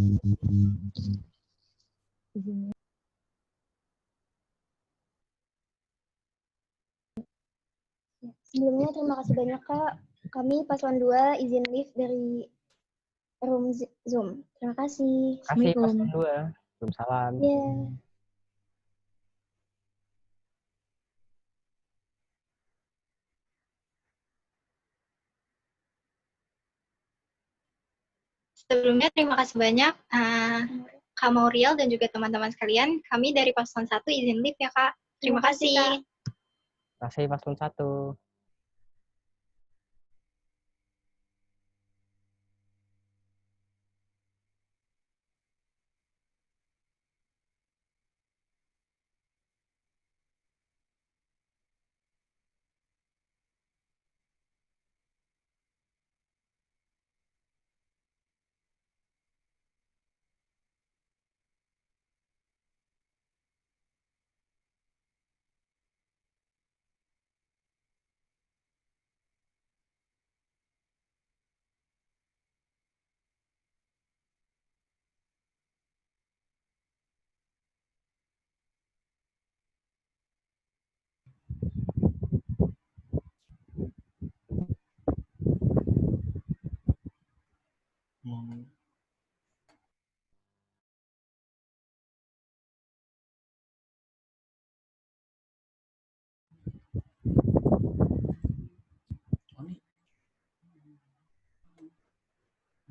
Sebelumnya terima kasih banyak Kak. Kami paslon 2 izin live dari room Zoom. Terima kasih. Terima kasih paslon 2. Waalaikumsalam. Iya. Sebelumnya terima kasih banyak Kak Mauriel dan juga teman-teman sekalian. Kami dari paslon 1 izin live ya Kak. Terima kasih. Terima kasih paslon 1.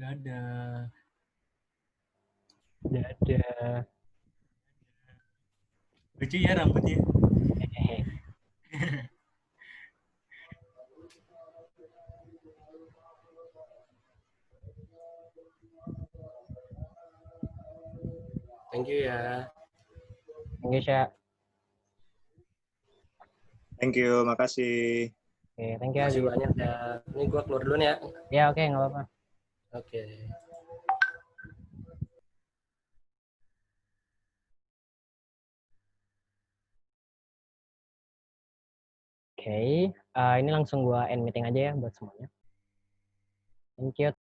Dadah. Dadah. Lucu ya rambutnya. Thank you ya. Thank you, Sya. Thank you, makasih. Oke, thank you. Terima kasih banyak ya. Ini gua keluar dulu nih ya. Ya, oke, nggak apa-apa. Oke. Oke, ini langsung gua end meeting aja ya buat semuanya. Thank you.